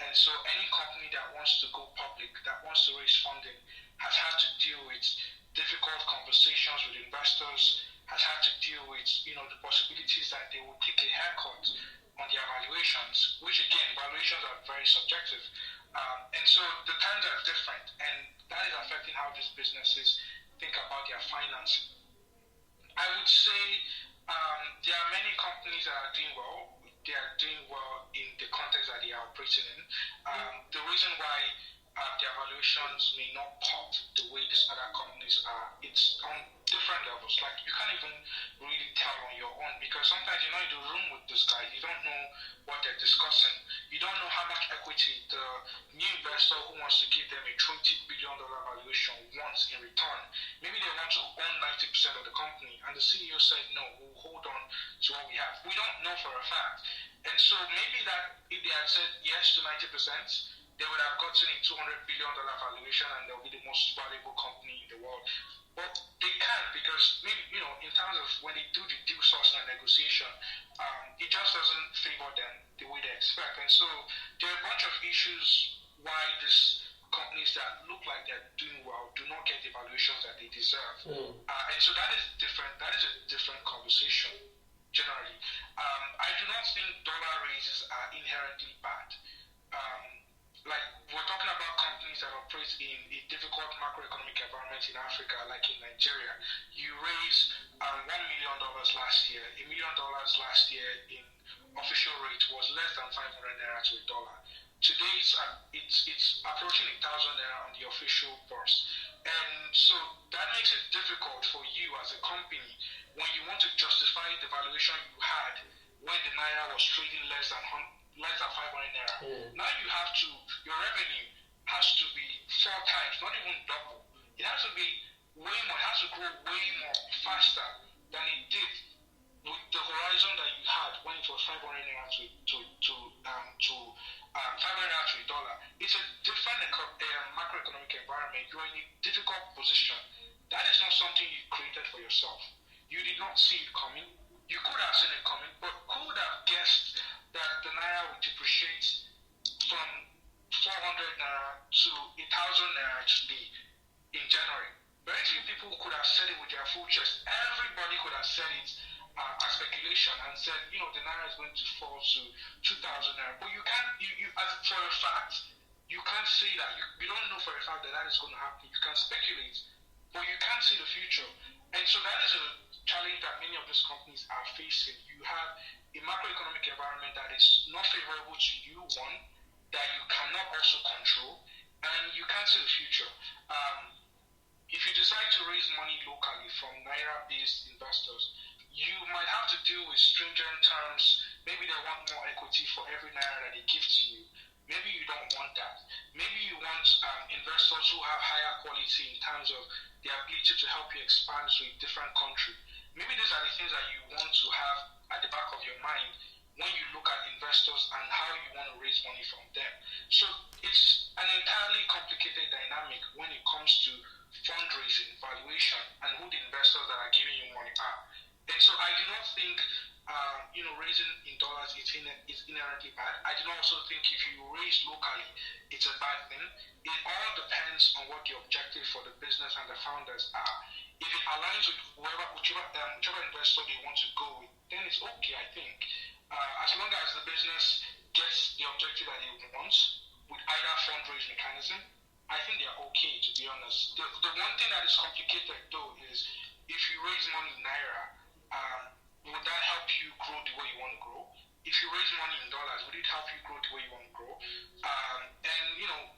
and so any company that wants to go public, that wants to raise funding, has had to deal with difficult conversations with investors, has had to deal with the possibilities that they will take a haircut on their valuations, which again, valuations are very subjective. And so the times are different, and that is affecting how these businesses think about their financing. I would say there are many companies that are doing well. They are doing well in the context that they are operating in. The reason why their valuations may not pop the way these other companies are, it's on different levels. Like, you can't even really tell on your own, because sometimes you're not in the room with this guy. You don't know what they're discussing. You don't know how much equity the new investor who wants to give them a $20 billion valuation wants in return. Maybe they want to own 90% of the company, and the CEO said, no, we'll hold on to what we have. We don't know for a fact. And so maybe that if they had said yes to 90%, they would have gotten a $200 billion valuation, and they'll be the most valuable company in the world. But they can't, because maybe, in terms of when they do the deal sourcing and negotiation, it just doesn't favor them the way they expect. And so there are a bunch of issues why these companies that look like they're doing well do not get the valuations that they deserve. And so that is different. That is a different conversation, generally. I do not think dollar raises are inherently bad. Like, we're talking about companies that operate in a difficult macroeconomic environment in Africa, like in Nigeria. You raised $1 million last year. $1 million last year in official rate was less than 500 naira to a dollar. Today it's approaching 1,000 naira on the official purse. And so that makes it difficult for you as a company when you want to justify the valuation you had when the naira was trading less than 500 naira. Now you have to, your revenue has to be 4 times, not even double. It has to be way more, it has to grow way more faster than it did with the horizon that you had when it was 500 naira to 500 naira to a dollar. It's a different macroeconomic environment. You're in a difficult position. That is not something you created for yourself. You did not see it coming. You could have seen it coming, but could have guessed that the naira would depreciate from 400 naira to 1,000 naira today in January. Very few people could have said it with their full chest. Everybody could have said it as speculation and said, the naira is going to fall to 2,000 naira. But you can't, for a fact, you can't say that. You don't know for a fact that is going to happen. You can speculate, but you can't see the future. And so that is a challenge that many of these companies are facing. You have a macroeconomic environment that is not favorable to you, one, that you cannot also control, and you can't see the future. If you decide to raise money locally from naira-based investors, you might have to deal with stringent terms. Maybe they want more equity for every naira that they give to you. Maybe you don't want that. Maybe you want investors who have higher quality in terms of the ability to help you expand to a different country. Maybe these are the things that you want to have at the back of your mind when you look at investors and how you want to raise money from them. So it's an entirely complicated dynamic when it comes to fundraising, valuation, and who the investors that are giving you money are. And so I do not think raising in dollars is inherently bad. I do not also think if you raise locally, it's a bad thing. It all depends on what the objective for the business and the founders are. If it aligns with whichever investor they want to go with, then it's okay, I think. as long as the business gets the objective that it wants with either fundraise mechanism, I think they're okay, to be honest. The one thing that is complicated, though, is if you raise money in Naira, would that help you grow the way you want to grow? If you raise money in dollars, would it help you grow the way you want to grow? And,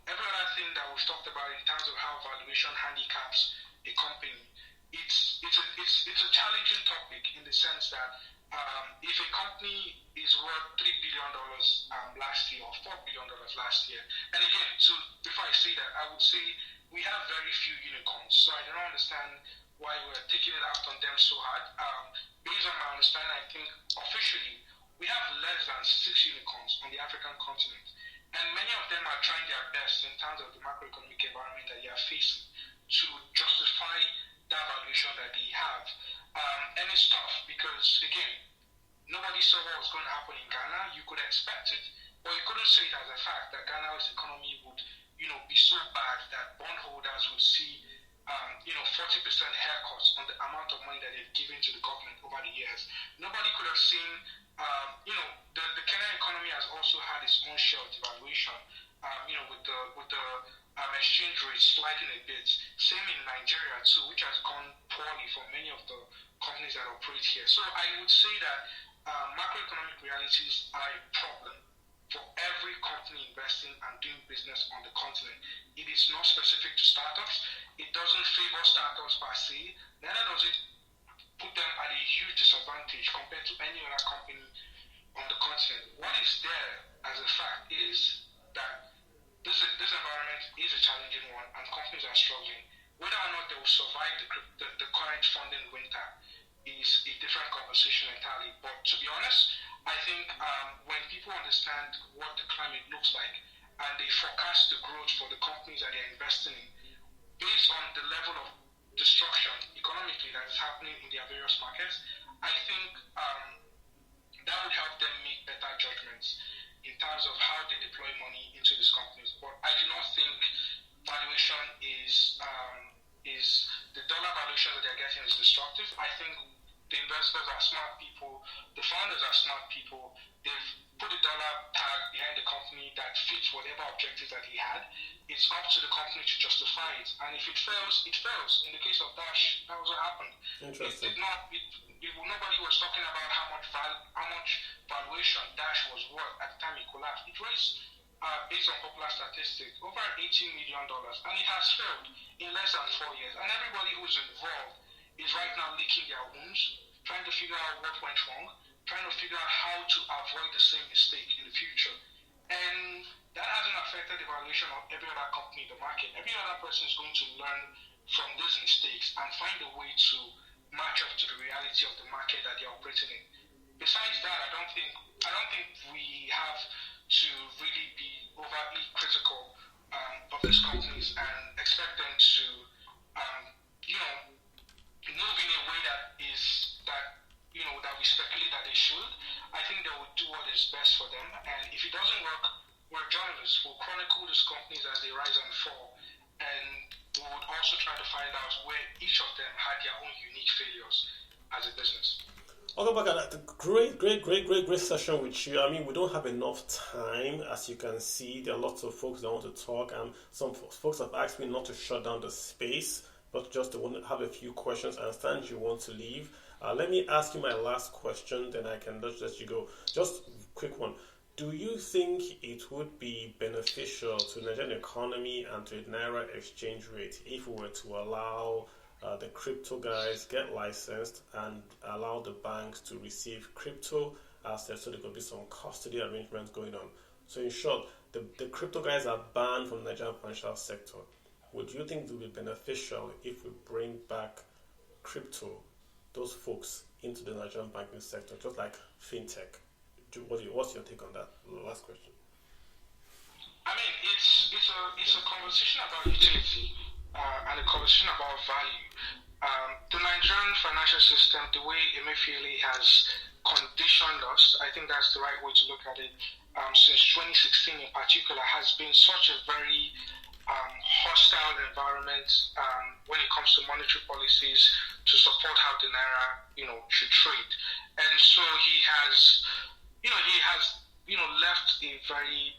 every other thing that we've talked about in terms of how valuation handicaps a company, it's a challenging topic in the sense that if a company is worth $3 billion last year or $4 billion last year, and again, so before I say that, I would say we have very few unicorns, so I don't understand why we're taking it out on them so hard. Based on my understanding, I think officially we have less than 6 unicorns on the African continent, and many of them are trying their best in terms of the macroeconomic environment that they are facing to justify that valuation that they have. And it's tough because, again, nobody saw what was going to happen in Ghana. You could expect it, but you couldn't say it as a fact that Ghana's economy would, be so bad that bondholders would see 40% haircuts on the amount of money that they've given to the government over the years. Nobody could have seen, the Kenyan economy has also had its own share of devaluation, with the exchange rate sliding a bit. Same in Nigeria too, which has gone poorly for many of the companies that operate here. So I would say that macroeconomic realities are a problem for every company investing and doing business on the continent. It is not specific to startups. It doesn't favor startups per se. Neither does it put them at a huge disadvantage compared to any other company on the continent. What is there as a fact is that this environment is a challenging one and companies are struggling. Whether or not they will survive the current funding winter is a different conversation entirely. But to be honest, I think when people understand what the climate looks like and they forecast the growth for the companies that they're investing in, based on the level of destruction economically that is happening in their various markets, I think that would help them make better judgments in terms of how they deploy money into these companies. But I do not think valuation is the dollar valuation that they're getting is destructive. I think the investors are smart people, the founders are smart people. They've put a dollar tag behind the company that fits whatever objectives that he had. It's up to the company to justify it. And if it fails, it fails. In the case of Dash, that was what happened. Interesting. Nobody was talking about how much valuation Dash was worth at the time it collapsed. It raised, based on popular statistics, over $18 million. And it has failed in less than 4 years. And everybody who's involved is right now licking their wounds, trying to figure out what went wrong, trying to figure out how to avoid the same mistake in the future. And that hasn't affected the valuation of every other company in the market. Every other person is going to learn from these mistakes and find a way to match up to the reality of the market that they're operating in. Besides that, I don't think we have to really be overly critical of these companies and expect them to move in a way that we speculate that they should. I think they will do what is best for them, and if it doesn't work, we're journalists. We'll chronicle these companies as they rise and fall, and we would also try to find out where each of them had their own unique failures as a business. Okay, Baka, great session with you. I mean, we don't have enough time. As you can see, there are lots of folks that want to talk. Some folks have asked me not to shut down the space, but just to want to have a few questions. I understand you want to leave. Let me ask you my last question, then I can just let you go. Just a quick one. Do you think it would be beneficial to the Nigerian economy and to the Naira exchange rate if we were to allow the crypto guys get licensed and allow the banks to receive crypto as there, so there could be some custody arrangements going on? So in short, the crypto guys are banned from the Nigerian financial sector. Would you think it would be beneficial if we bring back crypto, those folks, into the Nigerian banking sector, just like fintech? What's your take on that? Last question. I mean, it's a conversation about utility and a conversation about value. The Nigerian financial system, the way Emefiele has conditioned us, I think that's the right way to look at it, since 2016 in particular, has been such a very hostile environment when it comes to monetary policies to support how the Naira, should trade. And so he has he has, left a very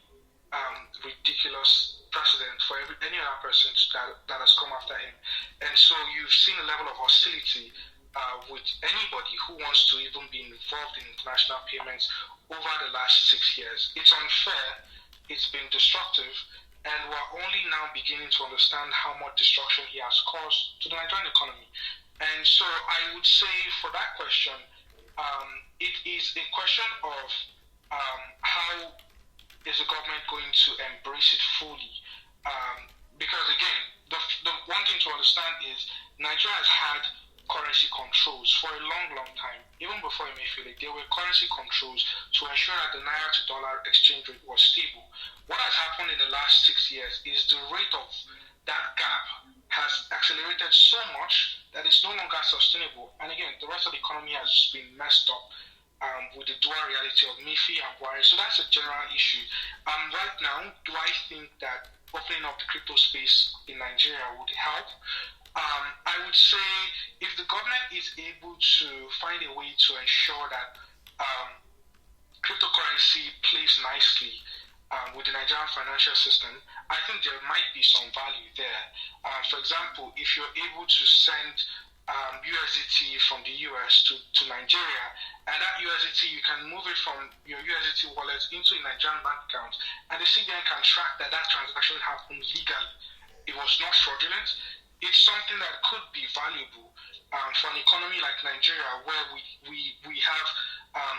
ridiculous precedent for any other person that has come after him. And so you've seen a level of hostility with anybody who wants to even be involved in international payments over the last 6 years. It's unfair, it's been destructive, and we're only now beginning to understand how much destruction he has caused to the Nigerian economy. And so I would say for that question, it is a question of how is the government going to embrace it fully? Because again, the one thing to understand is Nigeria has had currency controls for a long time. Even before Emefiele, there were currency controls to ensure that the naira to dollar exchange rate was stable. What has happened in the last 6 years is the rate of that gap has accelerated so much that it's no longer sustainable. And again, the rest of the economy has just been messed up with the dual reality of Mifi and Buhari. So that's a general issue. Right now, do I think that opening up the crypto space in Nigeria would help? I would say if the government is able to find a way to ensure that cryptocurrency plays nicely with the Nigerian financial system, I think there might be some value there. For example, if you're able to send USDT from the US to Nigeria, and that USDT, you can move it from your USDT wallet into a Nigerian bank account, and the CBN can track that transaction happened legally. It was not fraudulent. It's something that could be valuable for an economy like Nigeria, where we have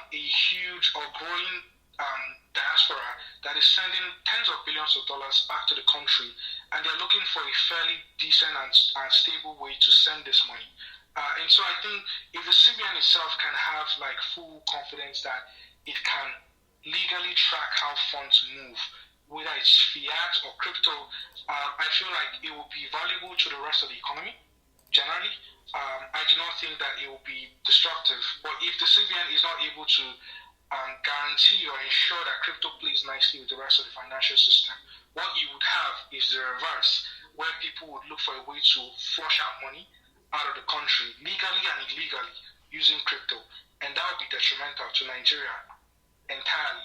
a huge or growing diaspora that is sending tens of billions of dollars back to the country, and they're looking for a fairly decent and stable way to send this money. And so I think if the CBN itself can have full confidence that it can legally track how funds move, whether it's fiat or crypto, I feel like it will be valuable to the rest of the economy, generally. I do not think that it will be destructive. But if the CBN is not able to guarantee or ensure that crypto plays nicely with the rest of the financial system, what you would have is the reverse, where people would look for a way to flush out money out of the country, legally and illegally, using crypto. And that would be detrimental to Nigeria entirely.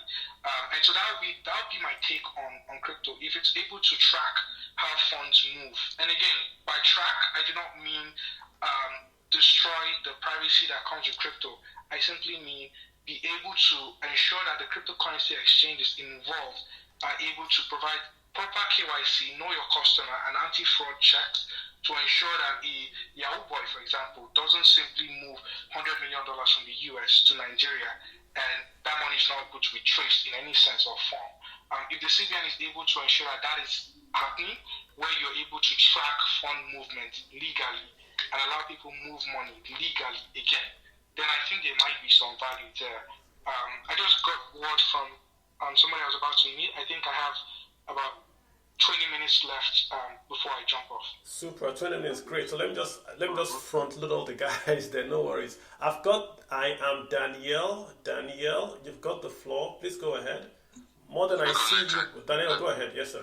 And so that would be my take on crypto. If it's able to track how funds move, and again, by track, I do not mean destroy the privacy that comes with crypto. I simply mean be able to ensure that the cryptocurrency exchanges involved are able to provide proper KYC, know your customer, and anti-fraud checks to ensure that a Yahoo Boy, for example, doesn't simply move $100 million from the US to Nigeria, and that money is not going to be traced in any sense or form. If the CBN is able to ensure that is happening, where you're able to track fund movement legally and allow people move money legally again, then I think there might be some value there. I just got word from somebody I was about to meet. I think I have about 20 minutes left before I jump off. Super, 20 minutes, great. So let me just front load all the guys there. No worries. I am Danielle. Danielle, you've got the floor. Please go ahead. More than I see you, Danielle. Go ahead. Yes, sir.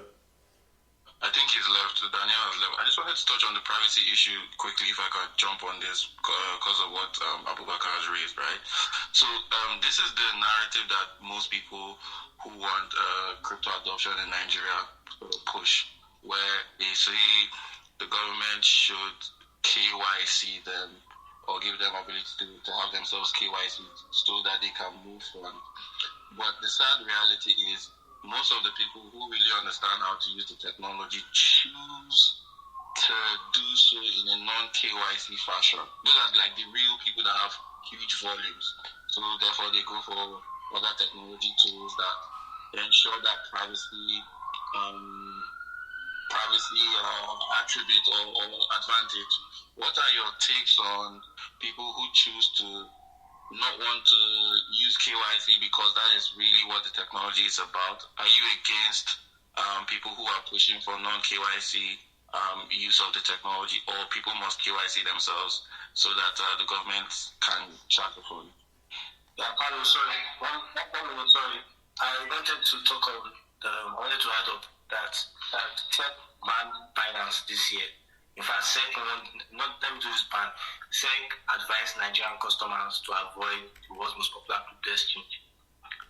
I think he's left. Daniel has left. I just wanted to touch on the privacy issue quickly, if I could jump on this because of what Abubakar has raised, right? So this is the narrative that most people who want crypto adoption in Nigeria push, where they say the government should KYC them or give them ability to have themselves KYC so that they can move on. But the sad reality is most of the people who really understand how to use the technology choose to do so in a non-KYC fashion. Those are the real people that have huge volumes. So therefore they go for other technology tools that ensure that privacy attribute or advantage. What are your takes on people who choose to not want to use KYC because that is really what the technology is about? Are you against people who are pushing for non-KYC use of the technology, or people must KYC themselves so that the government can track the phone? Yeah, Carlos, sorry. One minute, sorry. I wanted to talk on I wanted to add up that SEC banned Binance this year. In fact, SEC, not them to use ban. SEC advised Nigerian customers to avoid the world's most popular crypto exchange.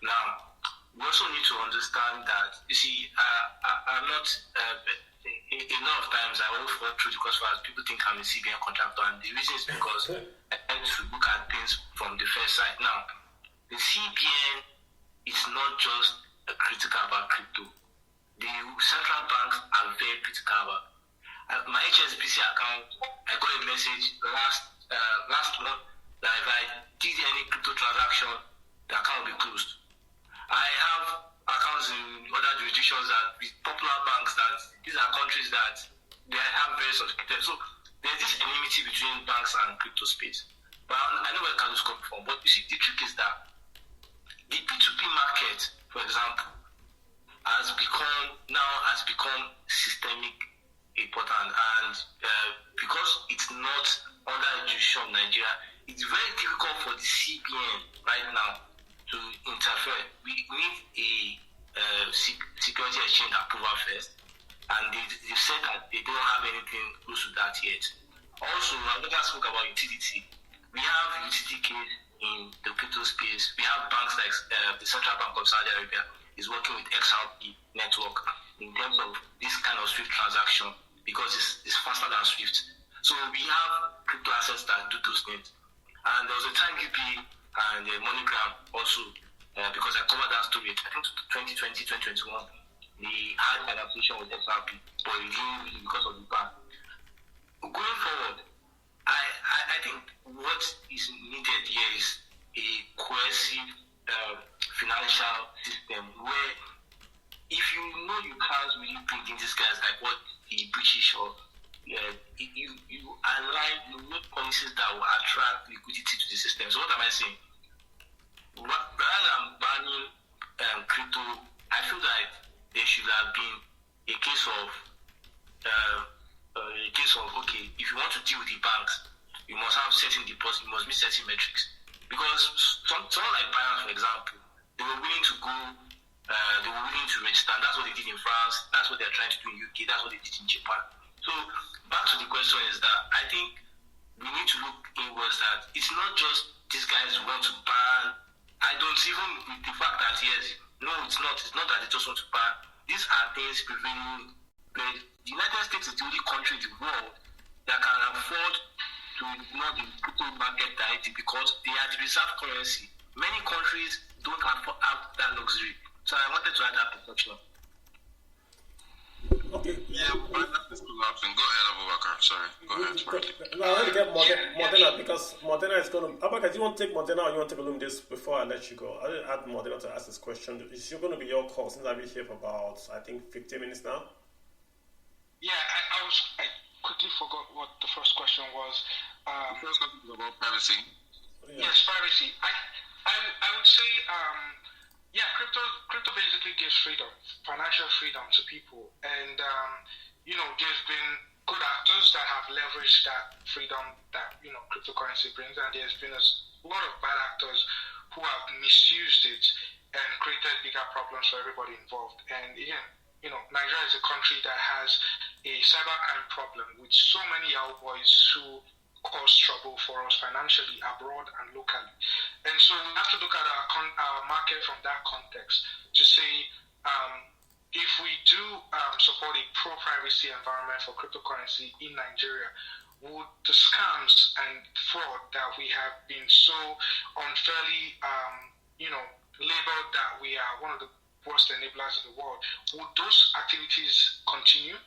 Now, we also need to understand that, you see, I'm not, a lot of times I won't fall through the crossfires. People think I'm a CBN contractor, and the reason is because I tend to look at things from the fair side. Now, the CBN is not just critical about crypto. The central banks are very critical about. My HSBC account, I got a message last month that if I did any crypto transaction, the account will be closed. I have accounts in other jurisdictions that with popular banks that these are countries that they have very suspected. So there's this enmity between banks and crypto space. But I know where Carlos coming from. But you see, the trick is that the P2P market, for example, has become systemic important, and because it's not under the jurisdiction of Nigeria, it's very difficult for the CBN right now to interfere. We need a security exchange approval first, and they said that they don't have anything close to that yet. Also, I want to spoke about utility. We have utility case in the crypto space. We have banks like the Central Bank of Saudi Arabia is working with XRP network in terms of this kind of SWIFT transaction because it's faster than SWIFT. So we have crypto assets that do those things. And there was a time UP and MoneyGram also, because I covered that story, I think 2020, 2021, they had an application with XRP, but it didn't really because of the ban. Going forward, I think what is needed here is a cohesive financial system where if you know you can't really bring in these guys like what the British or you align, you make policies that will attract liquidity to the system. So what am I saying? Rather than banning crypto, I feel like there should have been a case of okay, if you want to deal with the banks, you must have certain deposits, you must meet certain metrics. Because someone like Binance, for example, they were willing to go, they were willing to register. That's what they did in France. That's what they're trying to do in UK. That's what they did in Japan. So back to the question is that I think we need to look inwards that it's not just these guys who want to ban. I don't even with the fact that yes, no, it's not. It's not that they just want to ban. These are things prevailing. The United States is the only country in the world that can afford to ignore the crypto market directly because they are the reserve currency. Many countries don't have that luxury. So I wanted to add that protection. Okay. Yeah, but that's a good option. Go ahead, Abubakar. Sorry. Go ahead. No, I want to get Modena because Modena is going to... Abubakar, do you want to take Modena or you want to take a look at this before I let you go? I didn't add Modena to ask this question. It's going to be your call since I've been here for about, I think, 15 minutes now. Yeah, I quickly forgot what the first question was. The first question was about privacy. Yeah. Yes, privacy. I would say, crypto basically gives freedom, financial freedom to people. And, there's been good actors that have leveraged that freedom that, cryptocurrency brings. And there's been a lot of bad actors who have misused it and created bigger problems for everybody involved. And again, Nigeria is a country that has a cybercrime problem with so many young boys who cause trouble for us financially abroad and locally. And so we have to look at our market from that context to say if we do support a pro-privacy environment for cryptocurrency in Nigeria, would the scams and fraud that we have been so unfairly labeled that we are one of the worst enablers in the world, would those activities continue?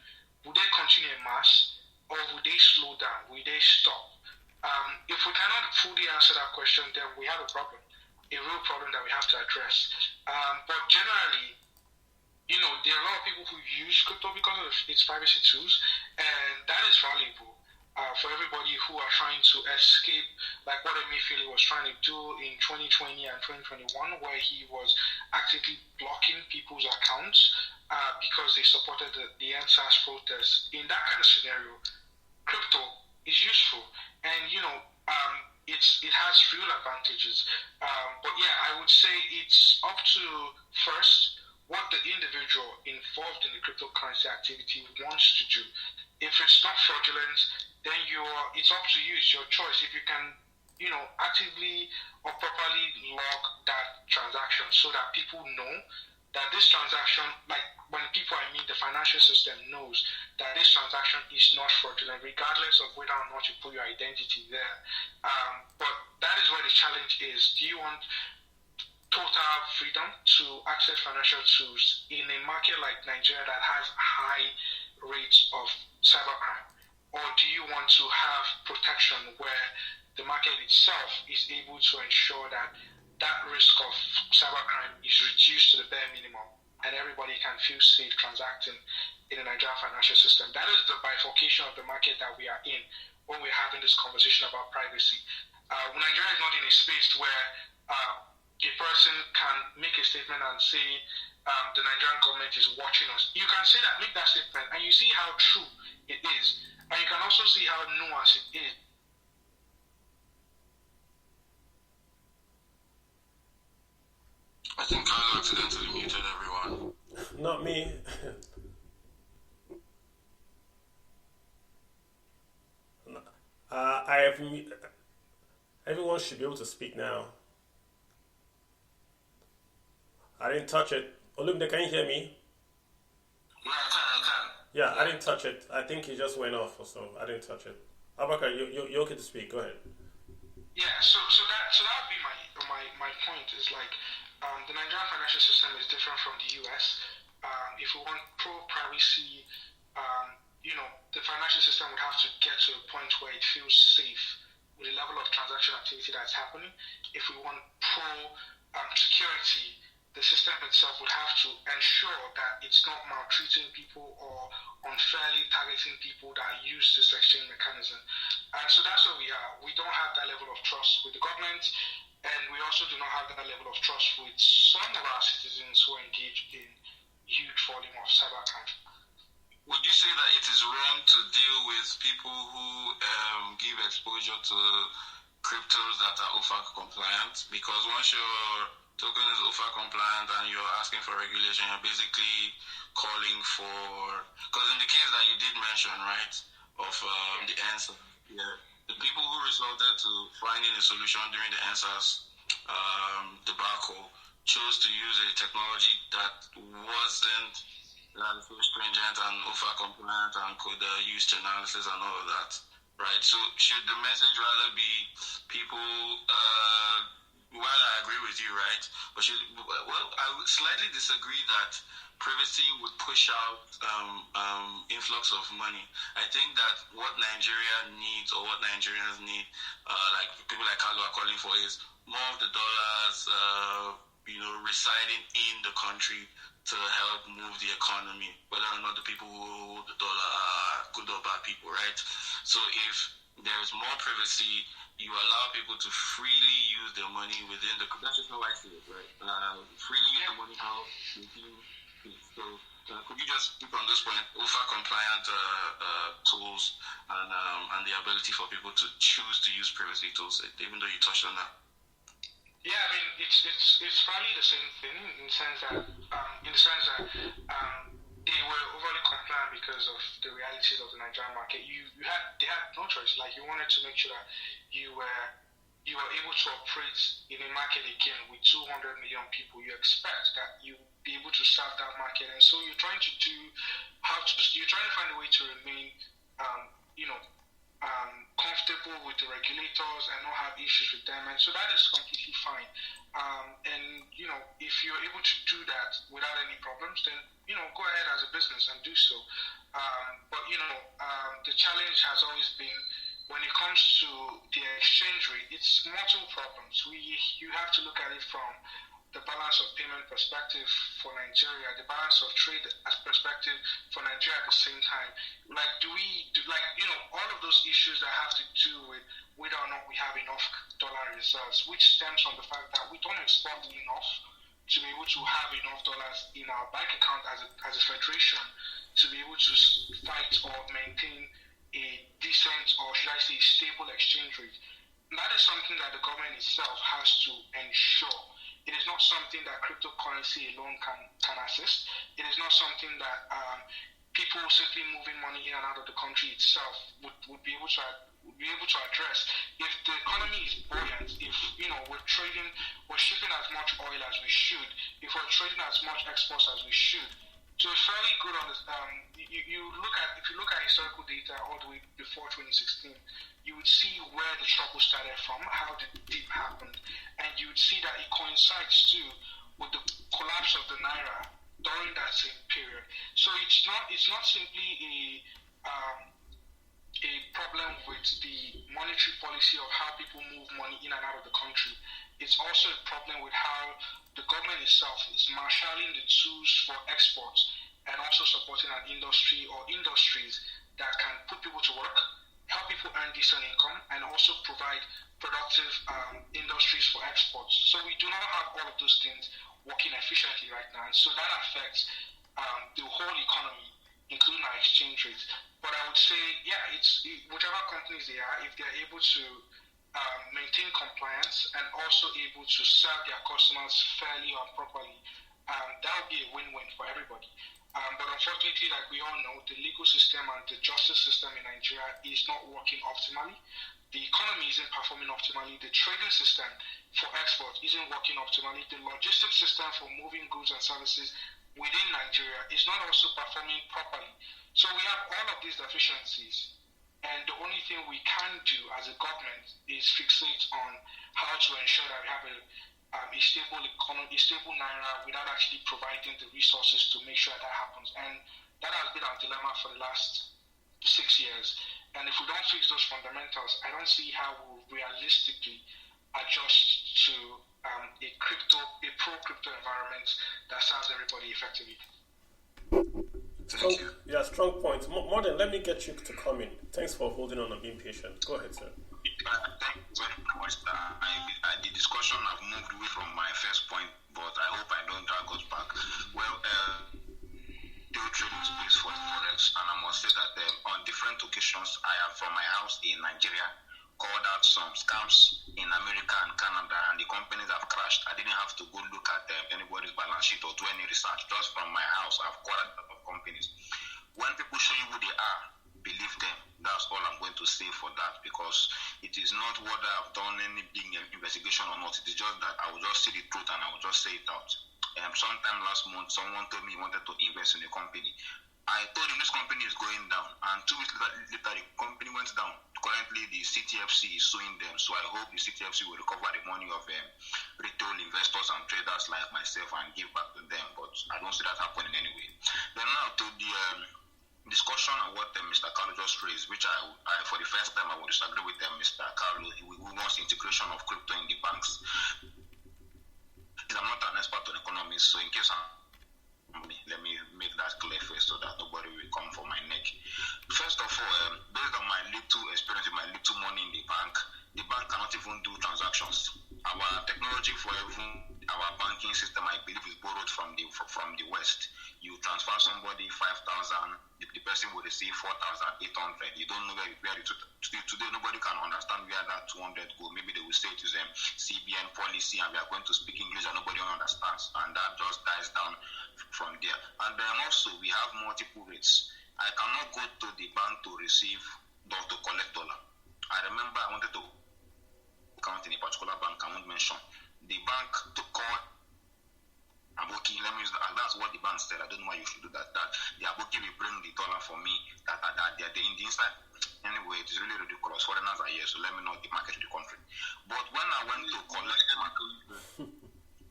Would they continue en masse? Or would they slow down? Would they stop? If we cannot fully answer that question, then we have a problem, a real problem that we have to address. But generally, there are a lot of people who use crypto because of its privacy tools, and that is valuable for everybody who are trying to escape, like what Emefiele was trying to do in 2020 and 2021, where he was actively blocking people's accounts because they supported the NSAS protests. In that kind of scenario, crypto is useful, and it has real advantages. But yeah, I would say it's up to first what the individual involved in the cryptocurrency activity wants to do. If it's not fraudulent, then it's up to you. It's your choice. If you can actively or properly log that transaction so that people know that this transaction, like when people, the financial system knows that this transaction is not fraudulent, regardless of whether or not you put your identity there. But that is where the challenge is. Do you want total freedom to access financial tools in a market like Nigeria that has high rates of cybercrime? Or do you want to have protection where the market itself is able to ensure that risk of cybercrime is reduced to the bare minimum and everybody can feel safe transacting in the Nigerian financial system? That is the bifurcation of the market that we are in when we're having this conversation about privacy. Nigeria is not in a space where a person can make a statement and say the Nigerian government is watching us. You can say that, make that statement, and you see how true it is. And you can also see how nuanced it is. I think Carlo accidentally muted everyone. Not me. Everyone should be able to speak now. I didn't touch it. Olumide, can you hear me? Yeah, I can. Yeah, I didn't touch it. I think he just went off or so. I didn't touch it. Abubakar, you're okay to speak. Go ahead. Yeah, so that would be my point. Is like the Nigerian financial system is different from the US. If we want pro-privacy, the financial system would have to get to a point where it feels safe with the level of transaction activity that's happening. If we want pro-security, the system itself would have to ensure that it's not maltreating people or unfairly targeting people that use this exchange mechanism. And so that's where we are. We don't have that level of trust with the government, and we also do not have that level of trust with some of our citizens who are engaged in huge volume of cybercrime. Would you say that it is wrong to deal with people who give exposure to cryptos that are OFAC compliant? Because once your token is OFAC compliant and you're asking for regulation, you're basically calling for, because in the case that you did mention, right, of the answer, the people who resorted to finding a solution during the answers debacle chose to use a technology that wasn't so stringent and OFAC compliant and could use chainalysis and all of that, right? So should the message rather be people, while I agree with you, right, but I would slightly disagree that privacy would push out influx of money. I think that what Nigeria needs, or what Nigerians need, like people like Carlo are calling for, is more of the dollars, residing in the country to help move the economy, whether or not the people who hold the dollar are good or bad people, right? So if there's more privacy, you allow people to freely use their money within the... That's just how I see it, right? Freely use the money how they feel. So could you just speak on this point, OFAC compliant tools and the ability for people to choose to use privacy tools, even though you touched on that? Yeah, it's probably the same thing in the sense that they were overly compliant because of the realities of the Nigerian market. They had no choice. Like, you wanted to make sure that you were able to operate in a market again with 200 million people. You expect that you be able to serve that market, and so you're trying to find a way to remain, comfortable with the regulators and not have issues with them, and so that is completely fine. If you're able to do that without any problems, then go ahead as a business and do so. The challenge has always been, when it comes to the exchange rate, it's multiple problems. You have to look at it from the balance of payment perspective for Nigeria, the balance of trade as perspective for Nigeria at the same time. All of those issues that have to do with whether or not we have enough dollar reserves, which stems from the fact that we don't export enough to be able to have enough dollars in our bank account as a federation to be able to fight or maintain a decent, or should I say, stable exchange rate. And that is something that the government itself has to ensure. It is not something that cryptocurrency alone can assist. It is not something that people simply moving money in and out of the country itself would be able to be able to address. If the economy is buoyant, if we're shipping as much oil as we should, if we're trading as much exports as we should, so it's fairly good on this. If you look at historical data all the way before 2016, you would see where the trouble started from, how the dip happened, and you would see that it coincides too with the collapse of the naira during that same period. So it's not simply a problem with the monetary policy of how people move money in and out of the country. It's also a problem with how the government itself is marshalling the tools for exports and also supporting an industry or industries that can put people to work, help people earn decent income, and also provide productive industries for exports. So we do not have all of those things working efficiently right now. And so that affects the whole economy, including our exchange rates. But I would say, whichever companies they are, if they're able to maintain compliance and also able to serve their customers fairly or properly, that would be a win-win for everybody. But unfortunately, like we all know, the legal system and the justice system in Nigeria is not working optimally. The economy isn't performing optimally. The trading system for export isn't working optimally. The logistics system for moving goods and services within Nigeria is not also performing properly. So we have all of these deficiencies. And the only thing we can do as a government is fixate on how to ensure that we have a stable economy, a stable naira, without actually providing the resources to make sure that happens. And that has been our dilemma for the last 6 years. And if we don't fix those fundamentals, I don't see how we'll realistically adjust to a pro-crypto environment that serves everybody effectively. Strong point. Modern, let me get you to come in. Thanks for holding on and being patient. Go ahead, sir. Thank you very much. The discussion have moved away from my first point, but I hope I don't drag us back. Well, the trading space for forex, and I must say that on different occasions, I have from my house in Nigeria called out some scams in America and Canada, and the companies have crashed. I didn't have to go look at anybody's balance sheet or do any research. Just from my house, I've called out a lot of companies. When people show you who they are, believe them. That's all I'm going to say for that, because it is not whether I've done any big investigation or not. It is just that I will just see the truth and I will just say it out. Sometime last month, someone told me he wanted to invest in a company. I told him this company is going down, and 2 weeks later the company went down. Currently, the CTFC is suing them, so I hope the CTFC will recover the money of retail investors and traders like myself and give back to them, but I don't see that happening anyway. Then now to the discussion on what Mr. Carlo just raised, which I for the first time I would disagree with Mr. Carlo. We want integration of crypto in the banks. I'm not an expert on economics, so in case let me make that clear first so that nobody will come for my neck. First of all, based on my little experience with my little money in the bank cannot even do transactions. Our technology for our banking system, I believe, is borrowed from the West. You transfer somebody 5,000, the person will receive 4,800. You don't know where it today. Nobody can understand where that 200 go. Maybe they will say it is CBN policy, and we are going to speak English and nobody understands, and that just dies down from there. And then also we have multiple rates. I cannot go to the bank to receive to collect dollar. I remember I wanted to account in a particular bank, I won't mention the bank, to call Aboki. Let me use that. That's what the bank said. I don't know why you should do that. That the Aboki will bring the dollar for me. That they're in the inside. Anyway, it is really ridiculous. Foreigners are here, so let me know the market of the country. But when I went to collect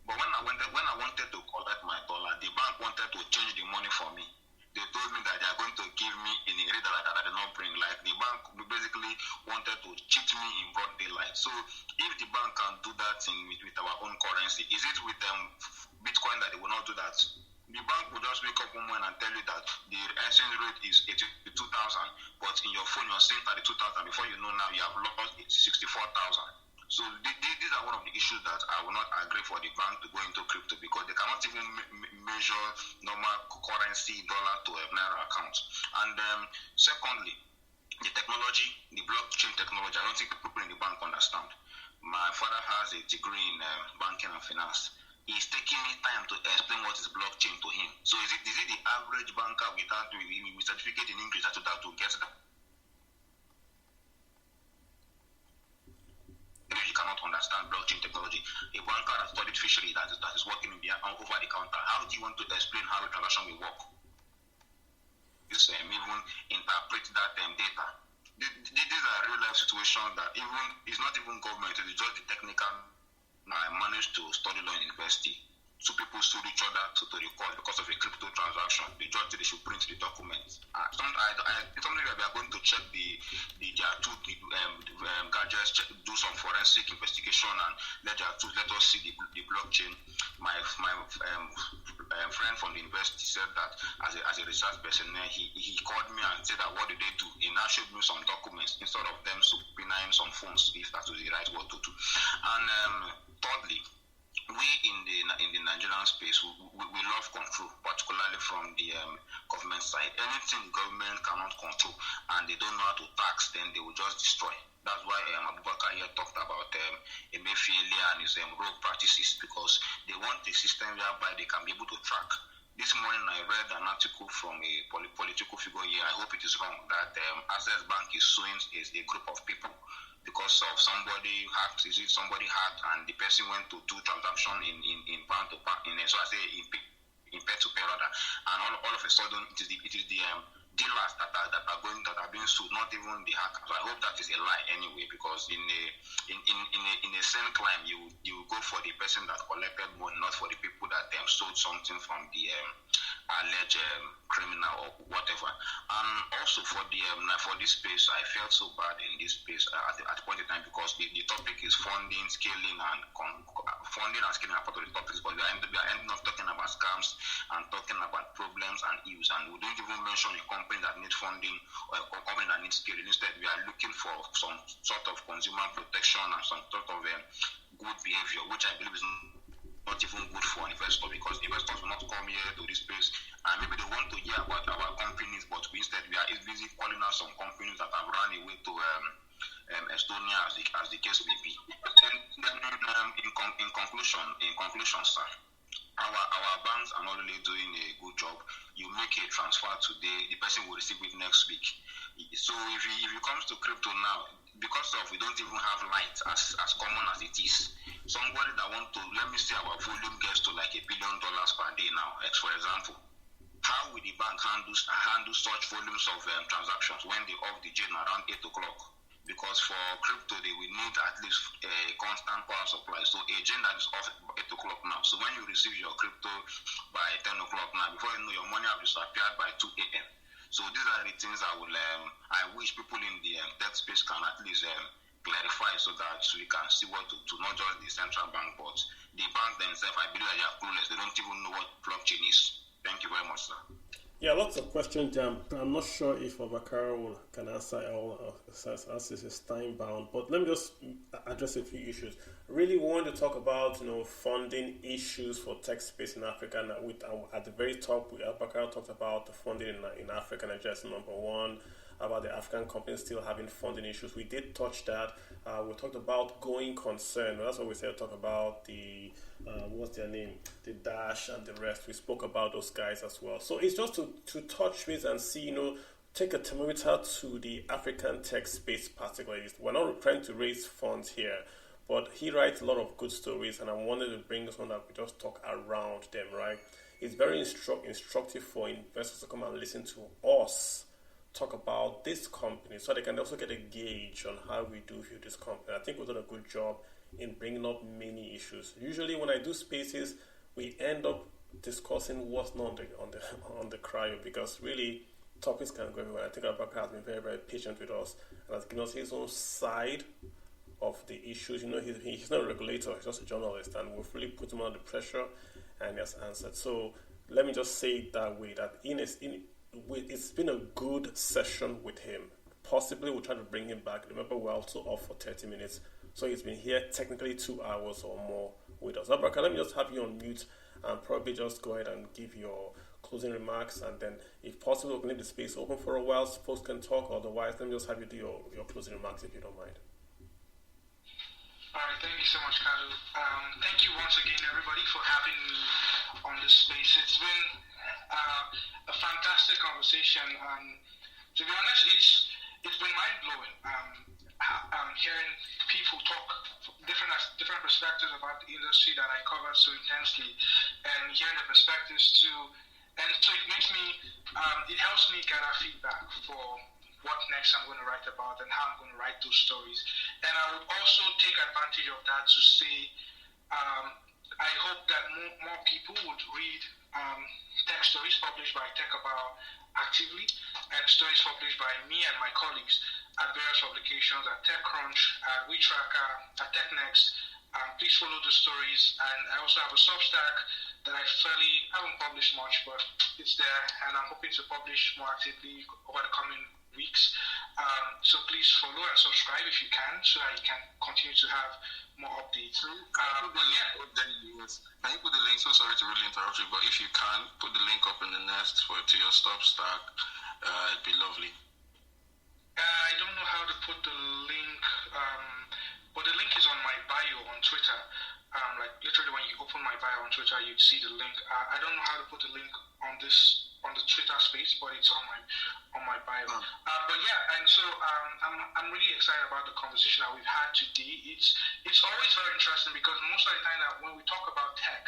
when I wanted to collect my dollar, the bank wanted to change the money for me. They told me that they are going to give me in a rate that I did not bring. Like, the bank basically wanted to cheat me in broad daylight. So if the bank can do that with our own currency, is it with Bitcoin that they will not do that? The bank will just wake up one morning and tell you that the exchange rate is 82,000, but in your phone you're saying 32,000. Before you know, now you have lost 64,000. So these are one of the issues that I will not agree for the bank to go into crypto, because they cannot even measure normal currency, dollar to a naira account. And secondly, the technology, the blockchain technology, I don't think people in the bank understand. My father has a degree in banking and finance. It's taking me time to explain what is blockchain to him. So is it the average banker with certificate in English that will get that? cannot understand blockchain technology. A banker that studied fishery that is working over the counter, how do you want to explain how a transaction will work? Even interpret that data. These are real life situations that even it's not even government, it's just the technical. I managed to study law in university. Two people sued each other to the court because of a crypto transaction. The judge said they should print the documents. It's something that we are going to check gadgets, do some forensic investigation, and let us see the blockchain. My friend from the university said that as a research person, he called me and said that what did they do? He now showed me some documents instead of them subpoenaing some phones, if that was the right word to do. And thirdly, we in the Nigerian space, we love control, particularly from the government side. Anything government cannot control and they don't know how to tax, then they will just destroy. That's why Abubakar here talked about Emefiele and his rogue practices, because they want a system whereby they can be able to track. This morning I read an article from a political figure here, I hope it is wrong, that Access Bank is suing a group of people because of somebody hacked and the person went to do transaction in pound to pound, in peer-to-peer rather, and all of a sudden it is the dealers that are being sued, not even the hackers. So I hope that is a lie anyway, because in a same crime you go for the person that collected money, not for the people that sold something from the alleged criminal or whatever. And also for this space, I felt so bad in this space at the point in time, because the topic is funding, scaling, and funding and scaling are part of the topics, but we are ending up talking about scams and talking about problems and issues, and we don't even mention a company that needs funding or a company that needs scaling. Instead, we are looking for some sort of consumer protection and some sort of good behavior, which I believe is not even good for investors, because investors will not come here to this place and maybe they want to hear about our companies, but instead we are busy calling out some companies that have run away to Estonia, as the case may be. And then in conclusion, sir, our banks are not really doing a good job. You make a transfer today, the person will receive it next week. So if it comes to crypto now, because we don't even have light as common as it is. Somebody that want to, let me say our volume gets to like $1 billion per day now, for example. How will the bank handle such volumes of transactions when they off the chain around 8 o'clock? Because for crypto, they will need at least a constant power supply. So a chain that is off at 8 o'clock now. So when you receive your crypto by 10 o'clock now, before you know, your money have disappeared by 2 a.m. So these are the things I wish people in the tech space can at least clarify, so that we can see what to do, not just the central bank, but the bank themselves. I believe that they are clueless. They don't even know what blockchain is. Thank you very much, sir. Yeah, lots of questions. I'm not sure if Abubakar can answer all as this is time bound, but let me just address a few issues. Really want to talk about funding issues for tech space in Africa. And at the very top, Abubakar talked about the funding in Africa, and just number one, about the African companies still having funding issues. We did touch that. We talked about going concern. That's what we said. Talk about the what's their name, the Dash and the rest. We spoke about those guys as well. So it's just to touch base and see, take a thermometer to the African tech space particularly. We're not trying to raise funds here, but he writes a lot of good stories, and I wanted to bring this one that we just talk around them, right? It's very instructive for investors to come and listen to us talk about this company, so they can also get a gauge on how we do view this company. I think we've done a good job in bringing up many issues. Usually when I do spaces, we end up discussing what's not on the cryo, because really topics can go everywhere. I think Abubakar has been very, very patient with us and has given us his own side of the issues. He's not a regulator, he's just a journalist, and we've really put him under pressure and he has answered. So let me just say it that way, that it's been a good session with him. Possibly we'll try to bring him back. Remember, we're also off for 30 minutes. So he's been here technically 2 hours or more with us. Abubakar, let me just have you on mute and probably just go ahead and give your closing remarks. And then if possible, we can leave the space open for a while so folks can talk. Otherwise, let me just have you do your closing remarks if you don't mind. All right, thank you so much, Kalu. Thank you once again, everybody, for having me on this space. It's been a fantastic conversation, and to be honest, it's been mind-blowing. hearing people talk different perspectives about the industry that I cover so intensely, and hearing the perspectives too. And so it makes me, it helps me gather feedback for what next I'm going to write about and how I'm going to write those stories. And I would also take advantage of that to say, I hope that more people would read tech stories published by TechAbout actively, and stories published by me and my colleagues at various publications, at TechCrunch, at WeTracker, at TechNext. Please follow the stories. And I also have a Substack that I haven't published much, but it's there, and I'm hoping to publish more actively over the coming weeks. So please follow and subscribe if you can, so that you can continue to have more updates. Can you put the link? So sorry to really interrupt you, but if you can, put the link up in the nest to your Substack, it'd be lovely. I don't know how to put the link, but the link is on my bio on Twitter. Like literally when you open my bio on Twitter, you'd see the link. I don't know how to put the link on the Twitter space, but it's on my bio. But yeah, and so I'm really excited about the conversation that we've had today. It's always very interesting because most of the time that when we talk about tech,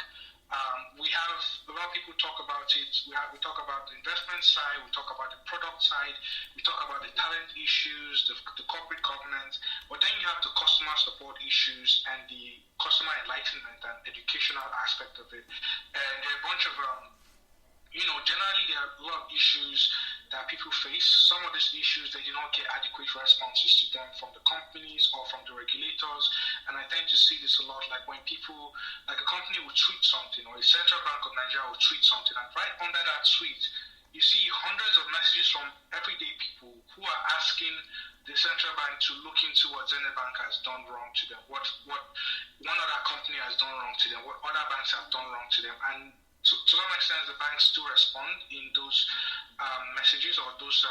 we have a lot of people talk about it. We talk about the investment side, we talk about the product side, we talk about the talent issues, the corporate governance, but then you have the customer support issues and the customer enlightenment and educational aspect of it. And there are a bunch of generally there are a lot of issues that people face. Some of these issues, they do not get adequate responses to them from the companies or from the regulators. And I tend to see this a lot, like when people, like a company will tweet something, or a Central Bank of Nigeria will tweet something, and right under that tweet, you see hundreds of messages from everyday people who are asking the central bank to look into what Zenith Bank has done wrong to them, what one other company has done wrong to them, what other banks have done wrong to them. And to some extent, the banks do respond in those messages or those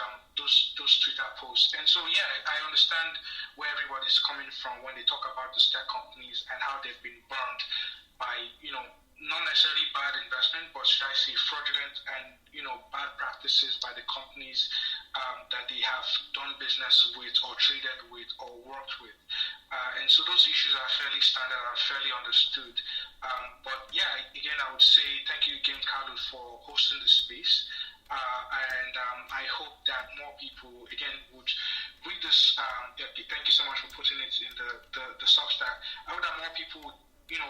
Twitter posts. And so, yeah, I understand where everybody's coming from when they talk about the tech companies and how they've been burned by, not necessarily bad investment, but should I say fraudulent and, bad practices by the companies that they have done business with or traded with or worked with. And so those issues are fairly standard and fairly understood. But yeah, again, I would say thank you again, Kalu, for hosting the space. And I hope that more people, again, would read this. Thank you so much for putting it in the Substack. I hope that more people would,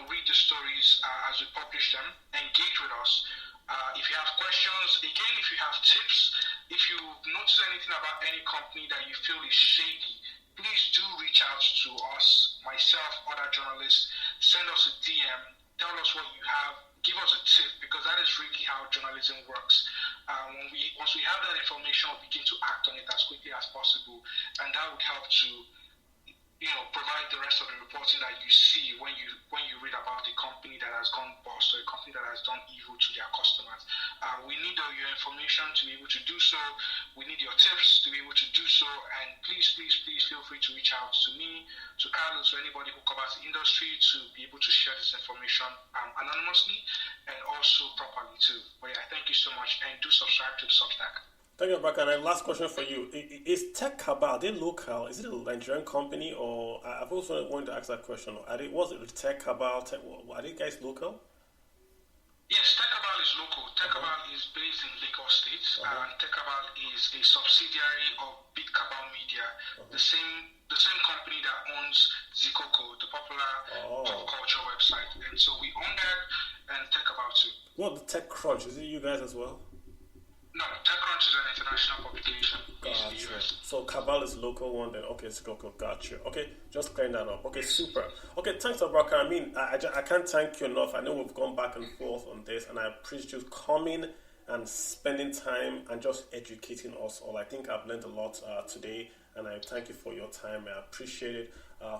read the stories as we publish them, engage with us. If you have questions, again, if you have tips, if you notice anything about any company that you feel is shady, please do reach out to us, myself, other journalists. Send us a DM, tell us what you have, give us a tip, because that is really how journalism works. Once we have that information, we begin to act on it as quickly as possible, and that would help to provide the rest of the reporting that you see when you read about a company that has gone bust or a company that has done evil to their customers. We need your information to be able to do so. We need your tips to be able to do so. And please feel free to reach out to me, to Carlos, to anybody who covers the industry, to be able to share this information anonymously and also properly too. But yeah, thank you so much, and do subscribe to the Substack. Thank you, Abubakar. And last question for you. Is TechAbout, are they local? Is it a Nigerian company? Or I've also wanted to ask that question. Was it TechAbout? Are they guys local? Yes, TechAbout is local. TechAbout is based in Lagos State. TechAbout is a subsidiary of Big Cabal Media, the same company that owns Zikoko, the popular pop culture website. And so we own that, and TechAbout too. What, the TechCrunch? Is it you guys as well? No, TechCrunch is an international publication based in the US. So Cabal is local one then. Okay, it's local. Gotcha. Okay, just clearing that up. Okay, super. Okay, thanks, Abubakar. I mean, I can't thank you enough. I know we've gone back and forth on this, and I appreciate you coming and spending time and just educating us all. I think I've learned a lot today, and I thank you for your time. I appreciate it.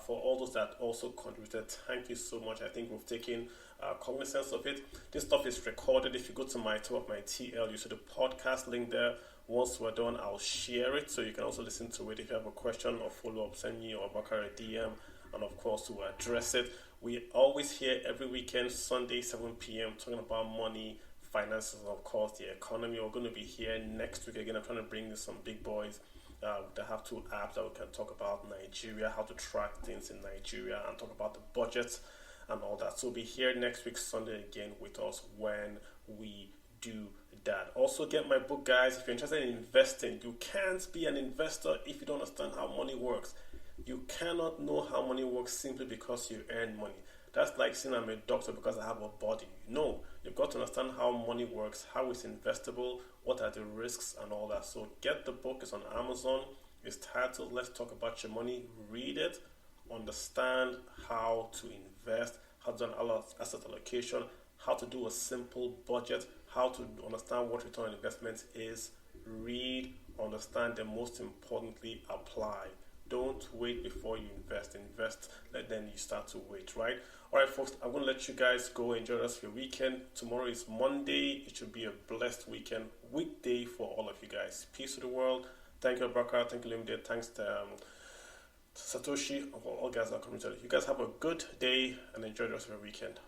For all those that also contributed, thank you so much. I think we've taken cognizance of it. This stuff is recorded. If you go to my top of my TL, you see the podcast link there. Once we're done, I'll share it so you can also listen to it. If you have a question or follow-up, send me or Abubakar a DM, and of course to address it. We always here every weekend, Sunday, 7 p.m., talking about money, finances, and of course the economy. We're going to be here next week again. I'm trying to bring in some big boys They have 2 apps that we can talk about Nigeria, how to track things in Nigeria, and talk about the budget and all that. So be here next week Sunday again with us when we do that. Also get my book, guys. If you're interested in investing, you can't be an investor if you don't understand how money works. You cannot know how money works simply because you earn money. That's like saying I'm a doctor because I have a body. No, you've got to understand how money works, how it's investable, what are the risks and all that. So get the book. It's on Amazon. It's titled Let's Talk About Your Money. Read it. Understand how to invest, how to do an asset allocation, how to do a simple budget, how to understand what return on investment is. Read, understand, and most importantly, apply. Don't wait before you invest. Then you start to wait, right? All right, folks, I'm going to let you guys go. Enjoy the rest of your weekend. Tomorrow is Monday. It should be a blessed weekday for all of you guys. Peace to the world. Thank you, Abaka. Thank you, Limited. Thanks to Satoshi, all guys that are coming to you. You guys have a good day and enjoy the rest of your weekend.